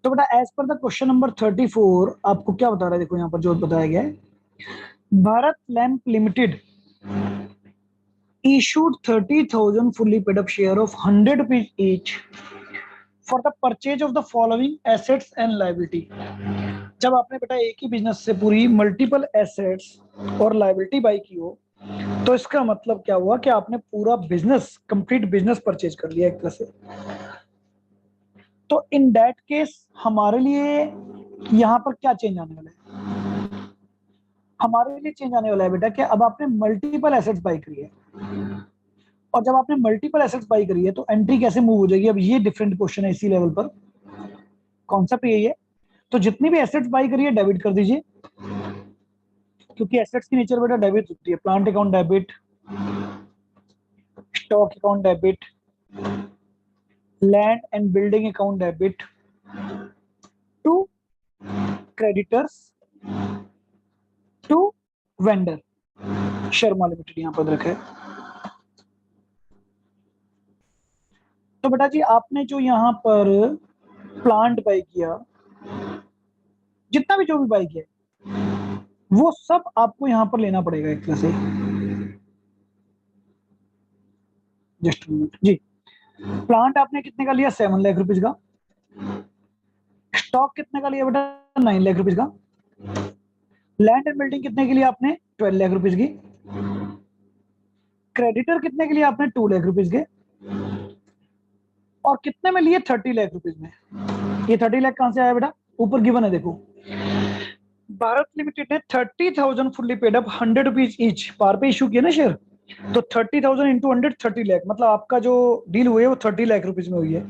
तो बेटा as per the question number 34 आपको क्या बता रहा है, देखो यहाँ पर जो बताया गया है, Bharat lamp limited issued 30,000 fully paid up share of 100 rupees each for the purchase of the following assets and liability। जब आपने बेटा एक ही बिजनेस से पूरी मल्टीपल एसेट्स और लायबिलिटी बाई की हो, तो इसका मतलब क्या हुआ कि आपने पूरा बिजनेस, कंप्लीट बिजनेस परचेज कर लिया एक तरह से। तो इन दैट केस हमारे लिए यहाँ पर क्या चेंज आने वाला है, हमारे लिए चेंज आने वाला है बेटा कि अब आपने मल्टीपल एसेट्स बाई करी है, और जब आपने मल्टीपल एसेट्स बाई करी है तो एंट्री कैसे मूव हो जाएगी। अब ये डिफरेंट क्वेश्चन है, इसी लेवल पर कॉन्सेप्ट यही है। तो जितनी भी एसेट्स बाई करी है डेबिट कर दीजिए, क्योंकि एसेट्स की नेचर बेटा डेबिट होती है। Plant account debit, stock account debit, land and building account debit to creditors to vendor, Sharma limited यहाँ पर रखा है। तो बेटा जी आपने जो यहाँ पर प्लांट बाई किया, जितना भी जो भी बाई किया, वो सब आपको यहाँ पर लेना पड़ेगा एक तरह से। जस्ट मिनट जी, प्लांट आपने कितने का लिया, 7 लाख रुपीज का। स्टॉक कितने का लिया बेटा, 9 लाख रुपीज का। लैंड एंड बिल्डिंग कितने के लिए आपने, 12 लाख रुपीज की। क्रेडिटर कितने के लिए आपने, 2 लाख रुपीज के। और कितने में लिए, 30 लाख रुपीज में। ये 30 लाख कहां से आया बेटा, ऊपर गिवन है देखो, भारत लिमिटेड ने 30,000 fully paid up 100 rupees each par पे इशू किया ना शेयर, तो 30,000 इंटू 100 30 लाख, मतलब आपका जो डील हुई है वो 30 लाख रुपीज में हुई है।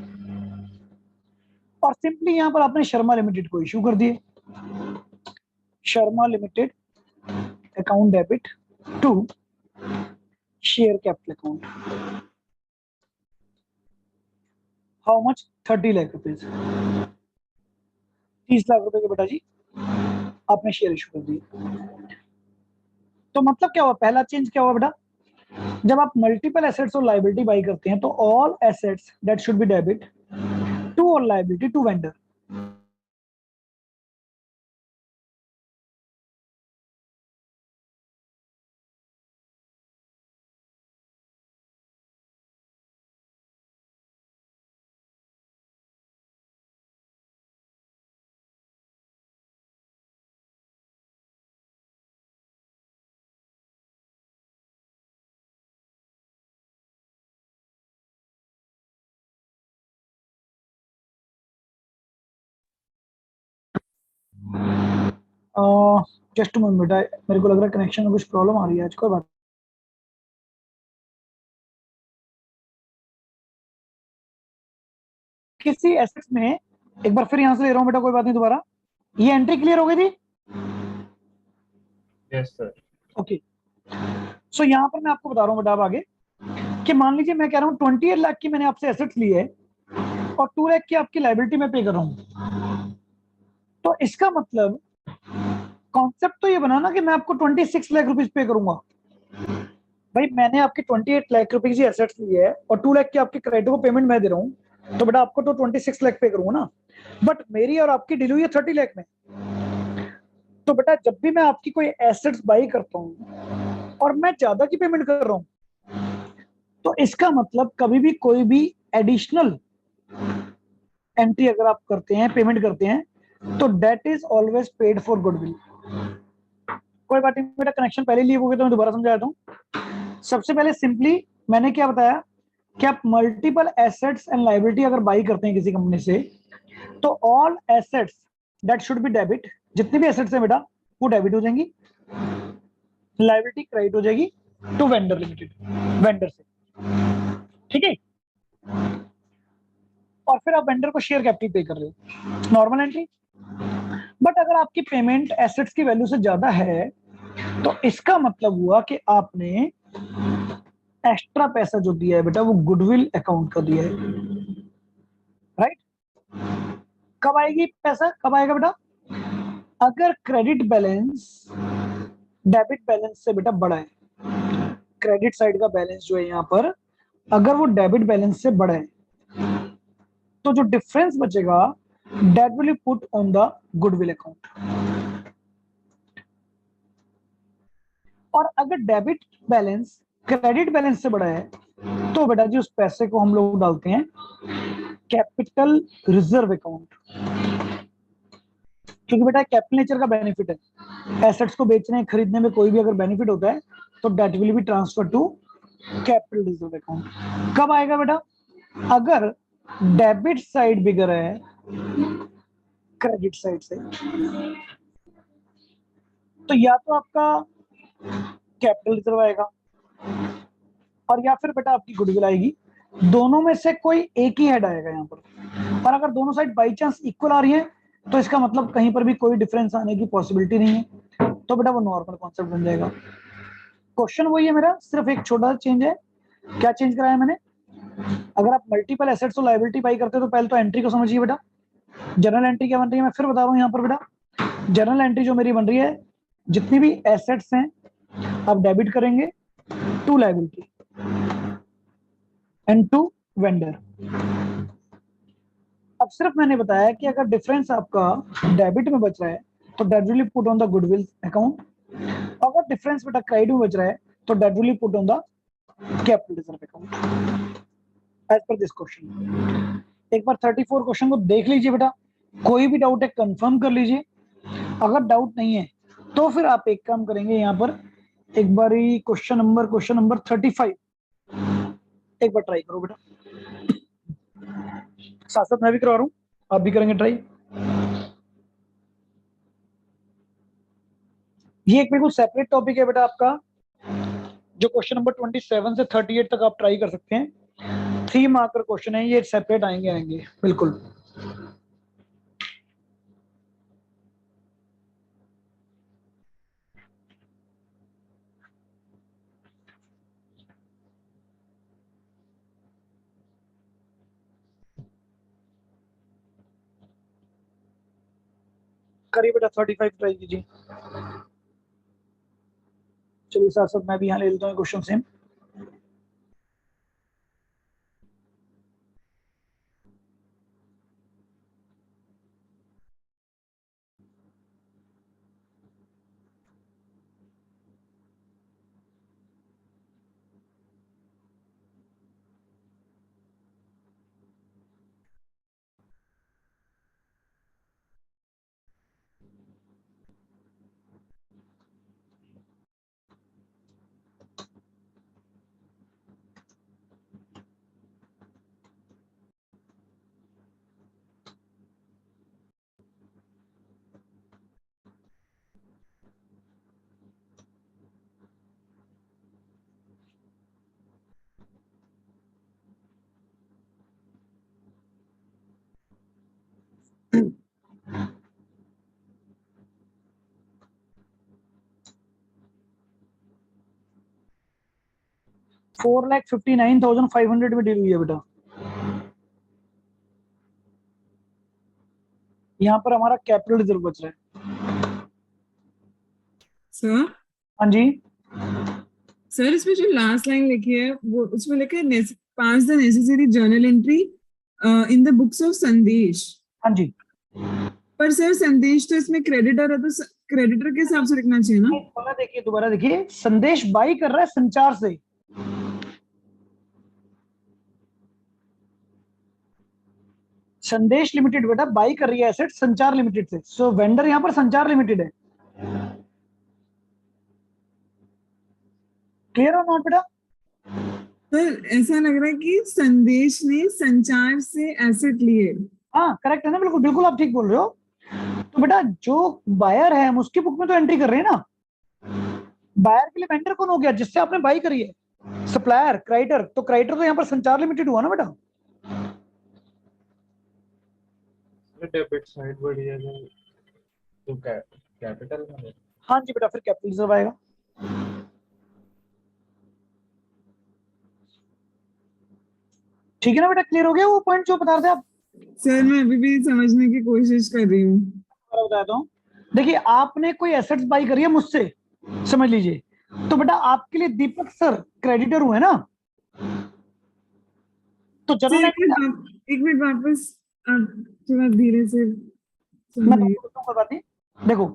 और सिंपली यहाँ पर आपने शर्मा लिमिटेड को इशू कर दिए, Sharma limited account debit to share capital account. How much 30 lakh rupees, 30 lakh रुपए के बेटा जी आपने शेयर इशू कर दिए। तो मतलब क्या हुआ, पहला चेंज क्या हुआ बेटा, जब आप मल्टीपल एसेट्स और लाइबिलिटी बाई करते हैं तो all assets that should be debit to all liability to vendor. Just minute बेटा, मेरे को लग रहा है कनेक्शन में कुछ प्रॉब्लम आ रही है आज, कोई बात। किसी एसेट्स में, एक बार फिर यहां से ले रहा हूं बेटा, कोई बात नहीं, दोबारा ये एंट्री क्लियर हो गई थी। Yes sir. ओके, सो यहां पर मैं आपको बता रहा हूं बेटा अब आगे कि मान लीजिए मैं कह रहा हूं 28 लाख की मैंने आपसे एसेट्स ली है और 2 लाख की आपकी लाइबिलिटी में पे कर रहा हूं, तो इसका मतलब कॉन्सेप्ट तो ये बना ना कि मैं आपको 26 लाख रुपीज पे करूंगा। भाई मैंने आपकी 28 लाख रुपीज की एसेट्स ली है और 2 लाख की आपके क्रेडिट को पेमेंट मैं दे रहा हूं, तो बेटा आपको तो 26 लाख पे करूंगा ना, बट मेरी और आपकी डील हुई है 30 लाख में। तो बेटा जब भी मैं आपकी कोई एसेट्स बाई करता हूं और मैं ज्यादा की पेमेंट कर रहा हूं, तो इसका मतलब कभी भी कोई भी एडिशनल एंट्री अगर आप करते हैं, पेमेंट करते हैं, तो that is always paid for goodwill. कोई बात नहीं बेटा, कनेक्शन पहले लिए होगे तो मैं दोबारा समझाता हूं। सबसे पहले सिंपली मैंने क्या बताया कि आप मल्टीपल एसेट्स एंड लाइबिलिटी अगर बाई करते हैं किसी कंपनी से, तो all assets that should be debit, जितनी भी एसेट्स है बेटा वो डेबिट हो जाएंगी, लाइबिलिटी क्रेडिट हो जाएगी टू वेंडर लिमिटेड, वेंडर से, ठीक है। और फिर आप वेंडर को शेयर कैपिटल पे कर रहे हो, नॉर्मल एंट्री। बट अगर आपकी पेमेंट एसेट्स की वैल्यू से ज्यादा है, तो इसका मतलब हुआ कि आपने एक्स्ट्रा पैसा जो दिया है बेटा वो गुडविल अकाउंट का दिया है, राइट। कब आएगी पैसा, कब आएगा बेटा, अगर क्रेडिट बैलेंस डेबिट बैलेंस से बेटा बड़ा है, क्रेडिट साइड का बैलेंस जो है यहाँ पर अगर वो डेबिट बैलेंस से बड़ा है, तो जो डिफरेंस बचेगा that will be put on the goodwill account. और अगर डेबिट बैलेंस क्रेडिट बैलेंस से बड़ा है, तो बेटा जी उस पैसे को हम लोग डालते हैं कैपिटल रिजर्व अकाउंट, क्योंकि बेटा कैपिटल नेचर का बेनिफिट है, एसेट्स को बेचने खरीदने में कोई भी अगर बेनिफिट होता है तो that will be transfer to capital reserve account. कब आएगा बेटा, अगर डेबिट साइड बिगर है क्रेडिट साइड से, तो या तो आपका कैपिटल रिजर्व आएगा और या फिर बेटा आपकी गुडविल आएगी, दोनों में से कोई एक ही हेड आएगा यहाँ पर। और अगर दोनों साइड बाई चांस इक्वल आ रही है, तो इसका मतलब कहीं पर भी कोई डिफरेंस आने की पॉसिबिलिटी नहीं है, तो बेटा वो नॉर्मल कॉन्सेप्ट बन जाएगा। क्वेश्चन वही है मेरा, सिर्फ एक छोटा सा चेंज है। क्या चेंज कराया मैंने, अगर आप मल्टीपल एसेट्स और लायबिलिटी बाई करते हो तो पहले तो एंट्री को समझिए बेटा। जनरल एंट्री क्या बन रही है, मैं फिर बता रहा हूँ यहाँ पर बेटा, जनरल एंट्री जो मेरी बन रही है, जितनी भी एसेट्स हैं आप डेबिट करेंगे to liability and to vendor. अब सिर्फ मैंने बताया कि अगर डिफरेंस आपका डेबिट में बच रहा है तो that will be put on the goodwill account, अगर डिफरेंस बेटा क्रेडिट में बच रहा है तो that will be put on the capital reserve account as per this question. एक बार 34 क्वेश्चन को देख लीजिए बेटा, कोई भी डाउट है कंफर्म कर लीजिए, अगर डाउट नहीं है तो फिर आप एक काम करेंगे यहाँ पर, एक बार क्वेश्चन नंबर 35 एक बार ट्राई करो बेटा, साथ साथ मैं भी करवा रहा हूँ, आप भी करेंगे ट्राई। ये एक बिल्कुल सेपरेट टॉपिक है बेटा आपका, जो क्वेश्चन नंबर 27 से 38 तक आप ट्राई कर सकते हैं। 3 मार्कर क्वेश्चन है ये, सेपरेट आएंगे बिल्कुल। करिए बेटा 35 ट्राई कीजिए। चलिए साथ साथ मैं भी यहाँ ले लेता हूँ क्वेश्चन सेम। $4,59,500 में डील हुई है बेटा। यहाँ पर हमारा कैपिटल रिजर्व बच रहा है। सर हाँ जी, सर इसमें जो लास्ट लाइन लिखी है वो उसमें लिखा है pass the necessary journal entry in the books of Sandesh. हाँ जी। पर सर संदेश तो इसमें क्रेडिटर है, तो क्रेडिटर के हिसाब से लिखना चाहिए ना। दोबारा देखिए, संदेश बाई कर रहा है संचार से। संदेश लिमिटेड बेटा बाई कर रही है एसेट संचार लिमिटेड से, सो वेंडर यहाँ पर संचार लिमिटेड है। क्लियर और नॉट बेटा? सर ऐसा लग रहा है कि संदेश ने संचार से एसेट लिए। हाँ करेक्ट है ना, बिल्कुल बिल्कुल आप ठीक बोल रहे हो। तो बेटा जो बायर है हम उसकी बुक में तो एंट्री कर रहे हैं ना। बायर के लिए वेंडर कौन हो गया? जिससे आपने बाई करी है, सप्लायर, क्रेडिटर। तो क्रेडिटर तो यहाँ पर संचार लिमिटेड हुआ ना बेटा। डेबिट साइड बढ़ी है तो कैपिटल में। हाँ जी बेटा, फिर कैपिटल रिजर्व आएगा। ठीक है ना बेटा, क्लियर हो गया वो पॉइंट जो बता रहे थे आप? सर मैं अभी भी समझने की कोशिश कर रही हूँ। बताता हूँ। देखिए आपने कोई एसेट्स बाई करी है मुझसे, समझ लीजिए, तो बेटा आपके लिए दीपक सर क्रेडिटर हुए ना। तो सर जनरल एक मिनट वापस आप थोड़ा धीरे से मैं सुनाइए। कोई बात नहीं। देखो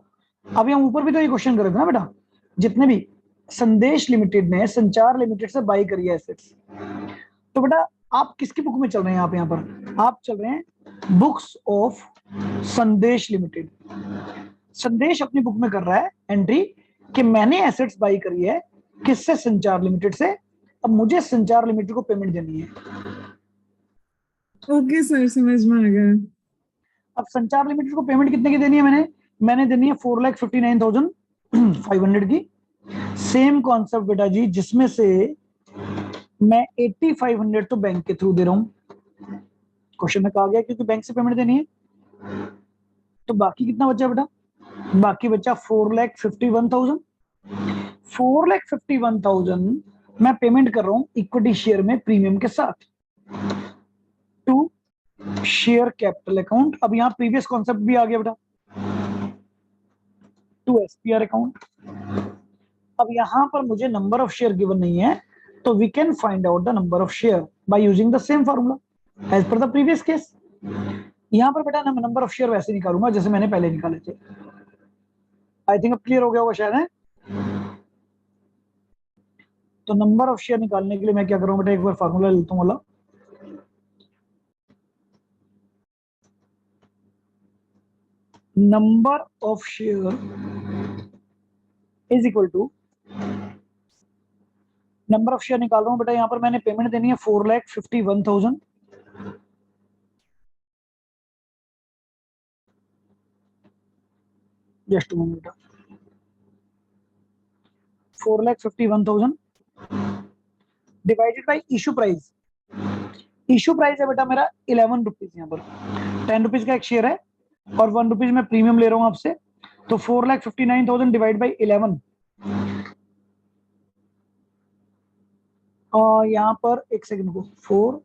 अभी हम ऊपर भी तो ये क्वेश्चन कर रहे थे ना बेटा, जितने भी संदेश लिमिटेड ने संचार लिमिटेड से बाई करी है एसेट्स, तो बेटा आप किसकी बुक में चल रहे हैं? आप यहाँ पर आप चल रहे हैं बुक्स ऑफ संदेश लिमिटेड। संदेश अपनी बुक में कर रहा है एंट्री कि मैंने एसेट्स बाई करी है किससे? संचार लिमिटेड से। अब मुझे संचार लिमिटेड को पेमेंट देनी है। ओके सर समझ में आ गया। अब संचार लिमिटेड को पेमेंट कितने की देनी है? मैंने देनी है 4,59,500 की। सेम कॉन्सेप्ट बेटा जी, जिसमें से मैं 8,500 तो बैंक के थ्रू दे रहा हूं। क्वेश्चन में कहा गया क्योंकि बैंक से पेमेंट देनी है। तो बाकी कितना बचा बेटा? बाकी बचा 4,51,000। 4,51,000 मैं पेमेंट कर रहा हूं इक्विटी शेयर में प्रीमियम के साथ टू शेयर कैपिटल अकाउंट। अब यहां प्रीवियस कॉन्सेप्ट भी आ गया बेटा, टू एसपीआर अकाउंट। अब यहां पर मुझे नंबर ऑफ शेयर गिवन नहीं है, तो we can find out the number of share by using the same formula as per the previous case. यहां पर बेटा नंबर ऑफ शेयर वैसे निकालूंगा जैसे मैंने पहले निकाले थे। आई थिंक अब क्लियर हो गया होगा शायद है। तो नंबर ऑफ शेयर निकालने के लिए मैं क्या करूंगा बेटा, एक बार फार्मूला लेता हूं वाला। Number of share is equal to, number of share निकाल रहा हूं बेटा, यहां पर मैंने पेमेंट देनी है 4,51,000। जस्ट बेटा 4,51,000 divided by issue price. Issue price है बेटा मेरा 11 रुपीज। यहाँ पर 10 रुपीज का एक शेयर है और 1 रुपीज मैं प्रीमियम ले रहा हूं आपसे। तो 4,59,000 डिवाइड बाई 11, और यहाँ पर एक सेकंड को 4,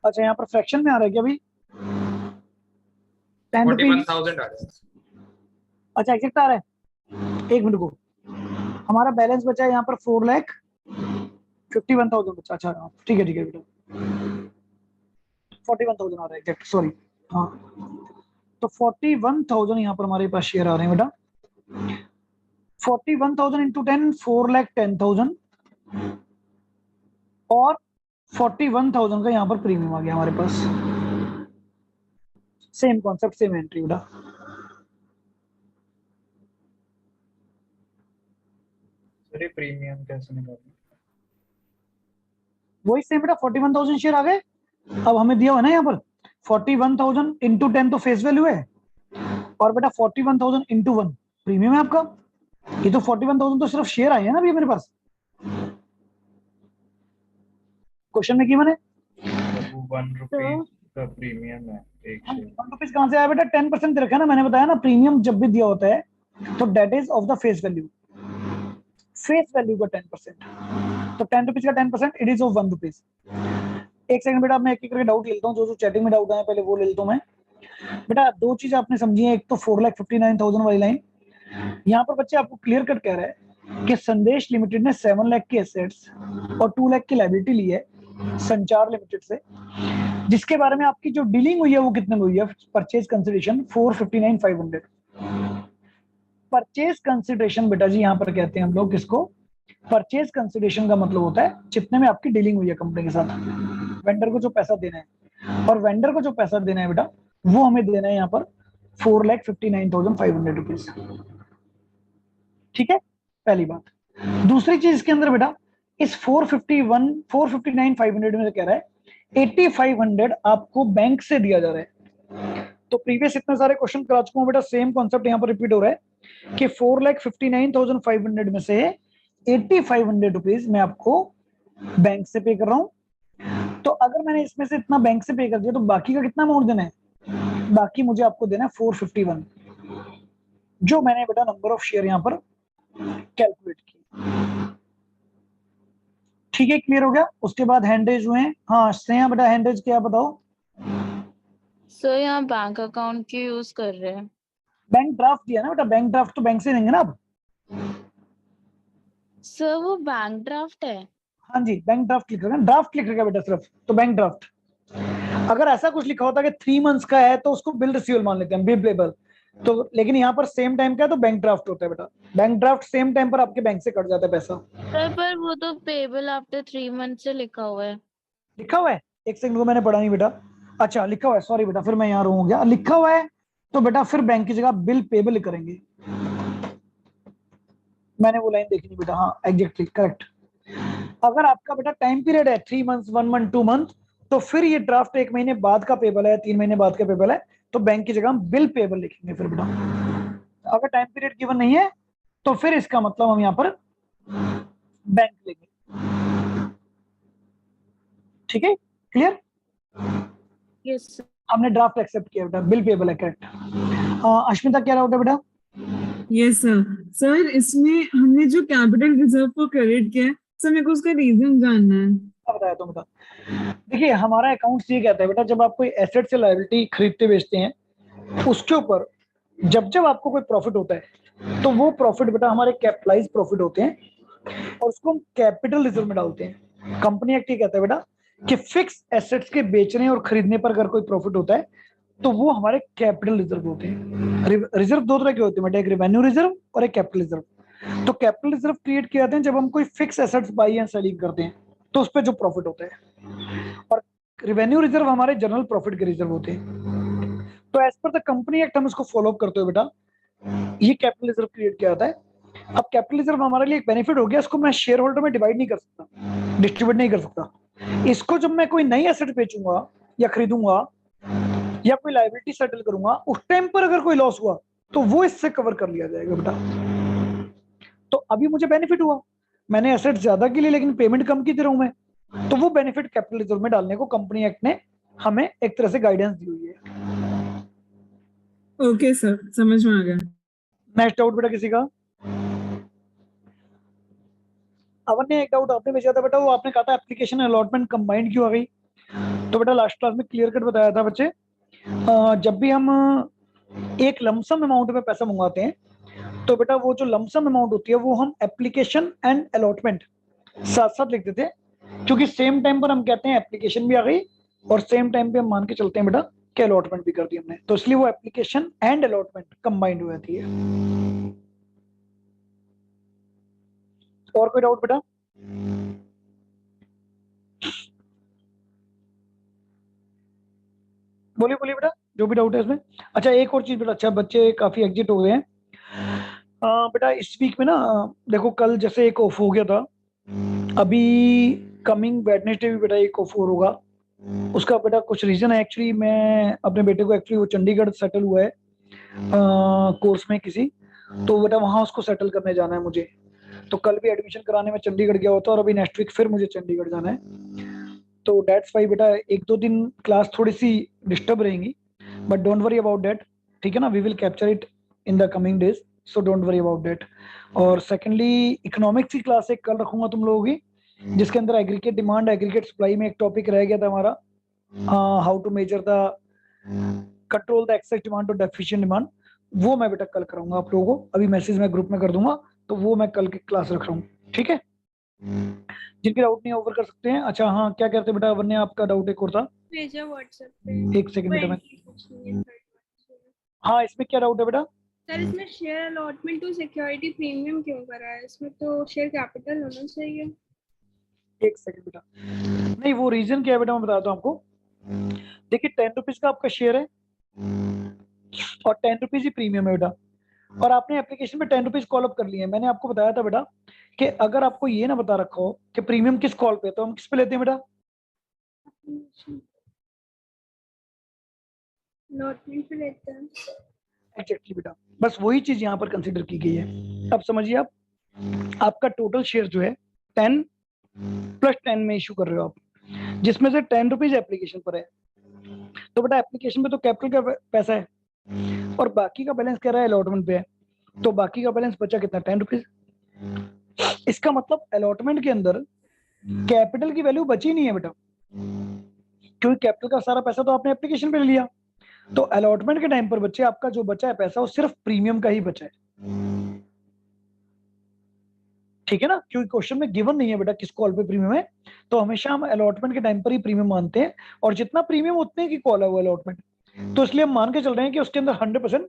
अच्छा यहाँ पर फ्रैक्शन में आ रहा है क्या अभी 10 रुपीज 41,000 आ रहा है। अच्छा एग्जैक्ट आ रहा है, एक मिनट को हमारा बैलेंस बचा है यहाँ पर 4,51,000 बचा। अच्छा ठीक है बेटा 41,000 आ रहा है एग्जैक्ट, सॉरी हाँ। तो 41,000 यहाँ पर हमारे पास शेयर आ रहे हैं बेटा। 41,000 इंटू 10 4,10,000 और 41,000 का यहाँ पर प्रीमियम आ गया हमारे पास। सेम कॉन्सेप्ट सेम एंट्री बेटा। सर ये प्रीमियम कैसे निकालना? वही सेम बेटा 41,000 शेयर आ गए। अब हमें दिया हुआ है ना यहाँ पर 41,000 इंटू 10 तो फेस वैल्यू है और बेटा 41,000 इंटू 1 प्रीमियम है आपका। ये तो 41,000 तो सिर्फ शेयर आए हैं ना अभी मेरे पास। क्वेश्चन में की मैंने वो 1 रुपीज का प्रीमियम है एक शेयर। 1 रुपीज कहाँ से आया बेटा 10% रखा ना, मैंने बताया ना प्रीमियम जब भी दिया होता है तो that is of the face value, face value का 10%। तो 10 रुपीज का 10% इट इज ऑफ 1 रुपीज। एक सेकंड बेटा मैं एक एक करके डाउट ले लेता हूँ, जो चैटिंग में डाउट आए पहले वो ले लेता हूँ मैं। बेटा दो चीज आपने समझी है, एक तो 4,59,000 वाली लाइन, यहाँ पर बच्चे आपको क्लियर कट कह रहा है कि संदेश लिमिटेड ने 7 लाख की एसेट्स और 2 लाख की लायबिलिटी ली है संचार लिमिटेड से, जिसके बारे में आपकी जो डीलिंग हुई है वो कितने में हुई है, परचेज कंसिडरेशन 459,500। परचेज कंसिडरेशन बेटा जी यहाँ पर कहते हैं हम लोग किसको, परचेज कंसिडरेशन का मतलब होता है जितने में आपकी डीलिंग हुई है कंपनी के साथ, वेंडर को जो पैसा देना है, और वेंडर को जो पैसा देना है बेटा वो हमें देना है यहाँ पर 4,59,500 रुपीज। ठीक है पहली बात। दूसरी चीज इसके अंदर बेटा इस 459,500 में कह रहा है 8,500 आपको बैंक से दिया जा रहा है। तो प्रीवियस इतने सारे क्वेश्चन करा चुका हूं बेटा, सेम कॉन्सेप्ट यहाँ पर रिपीट हो रहा है कि 4,59,500 में से 8,500 रुपीज मैं आपको बैंक से पे कर रहा हूं। तो अगर मैंने इसमें से इतना बैंक से पे कर दिया तो बाकी का कितना अमाउंट देना है, बाकी मुझे आपको देना है 451, जो मैंने बेटा नंबर ऑफ शेयर यहाँ पर कैलकुलेट की। ठीक है क्लियर हो गया। उसके बाद हैंडेज हुए, हाँ स्नेहा बेटा हैंडेज क्या बताओ। सर यहाँ बैंक अकाउंट क्यों यूज कर रहे हैं? बैंक ड्राफ्ट दिया ना बेटा, बैंक ड्राफ्ट तो बैंक से देंगे ना अब। सर वो बैंक ड्राफ्ट है। हाँ जी बैंक ड्राफ्ट लिख रखा है, ड्राफ्ट लिख रखा है बेटा सिर्फ, तो बैंक ड्राफ्ट। अगर ऐसा कुछ लिखा होता कि 3 मंथ्स का है तो उसको बिल रिसीवल मान लेते हैं, बिल पेबल। तो लेकिन यहाँ पर सेम टाइम का है तो बैंक ड्राफ्ट होता है बेटा। बैंक ड्राफ्ट सेम टाइम पर आपके बैंक से कट जाता है पैसा। सर पर वो तो पेबल आफ्टर 3 मंथ से लिखा हुआ है। लिखा हुआ है, एक सेकंड को मैंने पढ़ा नहीं बेटा। अच्छा लिखा हुआ है, सॉरी बेटा फिर मैं यहाँ रहूँ गया, लिखा हुआ है तो बेटा फिर बैंक की जगह बिल पेबल करेंगे। मैंने वो लाइन देखी नहीं बेटा, हाँ एग्जैक्टली करेक्ट। अगर आपका बेटा टाइम पीरियड है 3 मंथ 1 मंथ 2 मंथ, तो फिर ये ड्राफ्ट 1 महीने बाद का पेबल है, 3 महीने बाद का पेबल है, तो बैंक की जगह हम बिल पेबल लिखेंगे फिर बेटा। अगर टाइम पीरियड गिवन नहीं है तो फिर इसका मतलब हम यहाँ पर बैंक लेंगे। ठीक है क्लियर। Yes sir. हमने ड्राफ्ट एक्सेप्ट किया बेटा, बिल पेबल है करेक्ट। अश्मिता क्या डाउट है बेटा। Yes sir. सर इसमें हमने जो कैपिटल रिजर्व को क्रेडिट किया है सर, मेरे को उसका रीजन जानना है। क्या बताया तो बेटा, देखिए हमारा अकाउंट ये कहता है बेटा जब आप कोई एसेट से लायबिलिटी खरीदते बेचते हैं उसके ऊपर जब जब आपको कोई प्रॉफिट होता है तो वो प्रॉफिट बेटा हमारे कैपिटलाइज प्रॉफिट होते हैं और उसको हम कैपिटल रिजर्व में डालते हैं। कंपनी एक्ट ये कहता है बेटा कि फिक्स एसेट्स के बेचने और खरीदने पर अगर कोई प्रॉफिट होता है तो वो हमारे कैपिटल रिजर्व होते हैं। रिजर्व दो तरह के होते हैं बेटा, एक रेवेन्यू रिजर्व और एक कैपिटल रिजर्व। तो कैपिटल रिजर्व क्रिएट किए जाते हैं जब हम कोई fix assets by and selling करते हैं तो उस पर जो प्रॉफिट होता है, और रेवेन्यू रिजर्व हमारे जनरल प्रॉफिट के रिजर्व होते हैं। तो as per the company act हम इसको फॉलो अप करते हुए बेटा ये कैपिटल रिजर्व क्रिएट किया जाता है। अब कैपिटल रिजर्व हमारे लिए एक बेनिफिट हो गया, इसको मैं शेयर होल्डर में डिवाइड नहीं कर सकता, डिस्ट्रीब्यूट नहीं कर सकता। इसको जब मैं कोई नई एसेट बेचूंगा या खरीदूंगा या कोई लायबिलिटी सेटल करूंगा उस टाइम पर अगर कोई लॉस हुआ तो वो इससे कवर कर लिया जाएगा बेटा। तो अभी मुझे बेनिफिट हुआ, मैंने एसेट ज्यादा की ली लेकिन पेमेंट कम की दे रहा हूं मैं, तो वो बेनिफिट कैपिटल रिजर्व में डालने को कंपनी एक्ट ने हमें एक तरह से गाइडेंस दी हुई है। ओके सर समझ में आ गया। नेक्स्ट डाउट बेटा किसी का। अवन ने एक डाउट आपने भेजा था बेटा, वो आपने कहा था एप्लीकेशन अलॉटमेंट कंबाइंड क्यों आ गई। तो बेटा लास्ट क्लास में क्लियर कट बताया था बच्चे, जब भी हम एक लमसम अमाउंट में पैसा मंगवाते हैं तो बेटा वो जो लमसम अमाउंट होती है वो हम एप्लीकेशन एंड अलॉटमेंट साथ साथ लिखते थे, क्योंकि सेम टाइम पर हम कहते हैं एप्लीकेशन भी आ गई और सेम टाइम पे हम मान के चलते हैं बेटा कि अलॉटमेंट भी कर दी हमने, तो इसलिए वो एप्लीकेशन एंड अलॉटमेंट कंबाइंड हो जाती है। और कोई डाउट बेटा? बोलिए बोलिए बेटा, जो भी डाउट है इसमें। अच्छा एक और चीज बेटा, अच्छा बच्चे काफी एग्जिट हो गए हैं। बेटा इस वीक में ना देखो कल जैसे एक ऑफ हो गया था, अभी कमिंग वेडनेसडे भी बेटा एक ऑफ और होगा। उसका बेटा कुछ रीजन है, एक्चुअली मैं अपने बेटे को एक्चुअली वो चंडीगढ़ सेटल हुआ है कोर्स में किसी, तो बेटा वहां उसको सेटल करने जाना है मुझे, तो कल भी एडमिशन कराने में चंडीगढ़ गया होता और अभी नेक्स्ट वीक फिर मुझे चंडीगढ़ जाना है, तो डेट्स वाई बेटा एक दो दिन क्लास थोड़ी सी डिस्टर्ब रहेंगी, but don't worry about that, ठीक है ना, we will capture it in the coming days, so don't worry about that. और सेकेंडली इकोनॉमिक्स की क्लास एक कल रखूंगा तुम लोगों की, जिसके अंदर एग्रीगेट डिमांड एग्रीगेट सप्लाई में एक टॉपिक रह गया था हमारा, how to measure the control the excess demand और डेफिशिएंट डिमांड, वो मैं बेटा कल कराऊंगा आप लोगों को, अभी मैसेज मैं ग्रुप में कर दूंगा, तो वो मैं कल की क्लास रख रहा हूँ, ठीक है। जिनके डाउट नहीं ओवर कर सकते हैं। अच्छा हाँ क्या कहते बेटा, वरना आपका डाउट एक और था, भेजा व्हाट्सएप पे। एक सेकंड बेटा मैं, मैं हाँ इसमें क्या डाउट है बेटा? सर इसमें share allotment to security premium क्यों करा है? इसमें तो शेयर कैपिटल होना चाहिए। एक सेकंड बेटा, नहीं वो रीजन क्या है बेटा मैं बताता हूँ आपको। देखिए 10 रुपीज का आपका शेयर है और 10 रुपीज ही प्रीमियम है बेटा, और आपने एप्लीकेशन में 10 रुपीज कॉल अप कर लिए हैं। मैंने आपको बताया था बेटा कि अगर आपको ये ना बता रखा हो कि प्रीमियम किस कॉल पे है, तो हम किस पे लेते हैं बेटा? अलॉटमेंट पे लेते हैं। एग्जैक्टली बेटा, बस वही चीज यहाँ पर कंसिडर की गई है। अब समझिए आप, आपका टोटल शेयर जो है 10 प्लस 10 में इशू कर रहे हो आप, जिसमें से 10 रुपीज एप्लीकेशन पर है, तो बेटा एप्लीकेशन पे तो कैपिटल का पैसा है और बाकी का बैलेंस कह रहा है अलॉटमेंट पे है, तो बाकी का बैलेंस बचा कितना? 10 रुपीज। इसका मतलब अलॉटमेंट के अंदर कैपिटल की वैल्यू बची नहीं है बेटा, क्योंकि कैपिटल का सारा पैसा तो आपने एप्लीकेशन पे ले लिया, तो अलॉटमेंट के टाइम पर बच्चे आपका जो बचा है पैसा वो सिर्फ प्रीमियम का ही बचा है, ठीक है ना, क्योंकि क्वेश्चन में गिवन नहीं है बेटा किस कॉल पे प्रीमियम है, तो हमेशा हम अलॉटमेंट के टाइम पर ही प्रीमियम मानते हैं, और जितना प्रीमियम उतने की कॉल है वो अलॉटमेंट, तो इसलिए हम मान के चल रहे हैं कि उसके अंदर 100%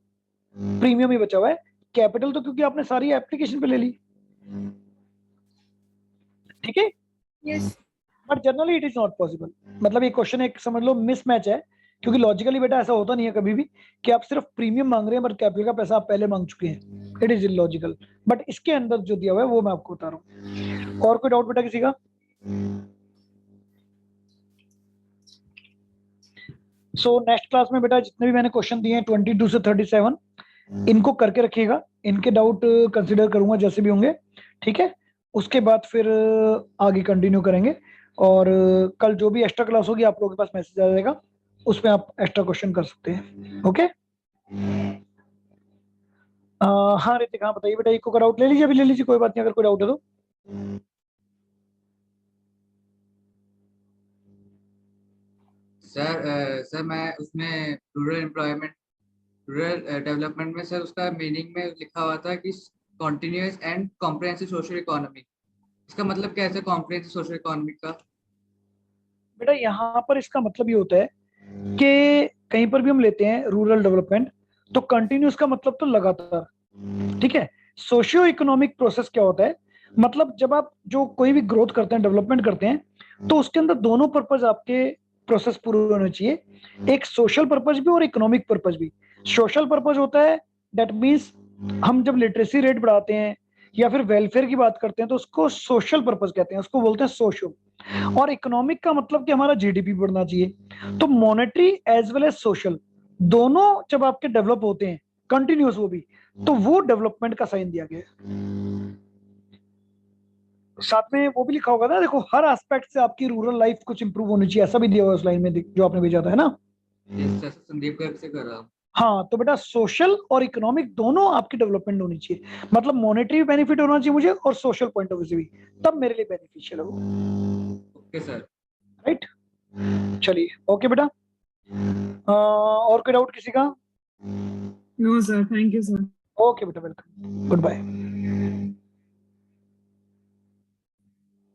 प्रीमियम ही बचा हुआ है, कैपिटल तो क्योंकि आपने सारी एप्लीकेशन पे ले ली, ठीक है। Yes but generally it is not possible, मतलब ये क्वेश्चन एक समझ लो मिसमैच है, क्योंकि लॉजिकली बेटा ऐसा होता नहीं है कभी भी कि आप सिर्फ प्रीमियम मांग रहे हैं बट कैपिटल का पैसा आप पहले मांग चुके हैं, इट इज इलॉजिकल, बट इसके अंदर जो दिया हुआ है वो मैं आपको बता रहा हूँ। और कोई डाउट बेटा किसी का? सो नेक्स्ट क्लास में बेटा जितने भी मैंने क्वेश्चन दिए हैं 22 से 37 इनको करके रखिएगा, इनके डाउट कंसिडर करूंगा जैसे भी होंगे, ठीक है। उसके बाद फिर आगे कंटिन्यू करेंगे, और कल जो भी एक्स्ट्रा क्लास होगी आप लोगों के पास मैसेज आ जाएगा, उसमें आप एक्स्ट्रा क्वेश्चन कर सकते हैं, ओके। हाँ ऋतिक, हाँ बताइए बेटा, इको का डाउट ले लीजिए, अभी ले लीजिए, कोई बात नहीं, अगर कोई डाउट है तो। सर मैं उसमें रूरल डेवलपमेंट में सर उसका मीनिंग में लिखा हुआ था कि continuous and comprehensive social economy, इसका मतलब क्या है कॉम्प्रिहेंसिव सोशल इकोनॉमी का? बेटा यहाँ पर इसका मतलब ये होता है कि कहीं पर भी हम लेते हैं रूरल डेवलपमेंट, तो कंटिन्यूस का मतलब तो लगातार, ठीक है। सोशियो इकोनॉमिक प्रोसेस क्या होता है, मतलब जब आप जो कोई भी ग्रोथ करते हैं डेवलपमेंट करते हैं, तो उसके अंदर दोनों पर्पज आपके प्रोसेस पूरे होने चाहिए, एक सोशल पर्पज भी और इकोनॉमिक पर्पज भी। सोशल पर्पज होता है दैट मीन्स हम जब लिटरेसी रेट बढ़ाते हैं या फिर वेलफेयर की बात करते हैं तो उसको सोशल पर्पज कहते हैं, उसको बोलते हैं सोशो। और इकोनॉमिक का मतलब कि हमारा जीडीपी बढ़ना चाहिए, तो monetary as well as social दोनों जब आपके डेवलप होते हैं कंटिन्यूस वो भी, तो वो डेवलपमेंट का साइन दिया गया है। साथ में वो भी लिखा होगा ना, देखो हर एस्पेक्ट से आपकी रूरल लाइफ कुछ इंप्रूव होनी चाहिए, ऐसा भी दिया हुआ है उस लाइन में जो आपने भेजा था, है ना। संदीप गर्ग से कर रहा हूँ। हाँ तो बेटा सोशल और इकोनॉमिक दोनों आपकी डेवलपमेंट होनी चाहिए, मतलब मॉनेटरी बेनिफिट होना चाहिए मुझे और सोशल पॉइंट ऑफ व्यू से भी, तब मेरे लिए बेनिफिशियल है वो, ओके सर। राइट। चलिए ओके बेटा। और कोई डाउट किसी का? No, sir. Thank you, sir. Okay बेटा, वेलकम, गुड बाय।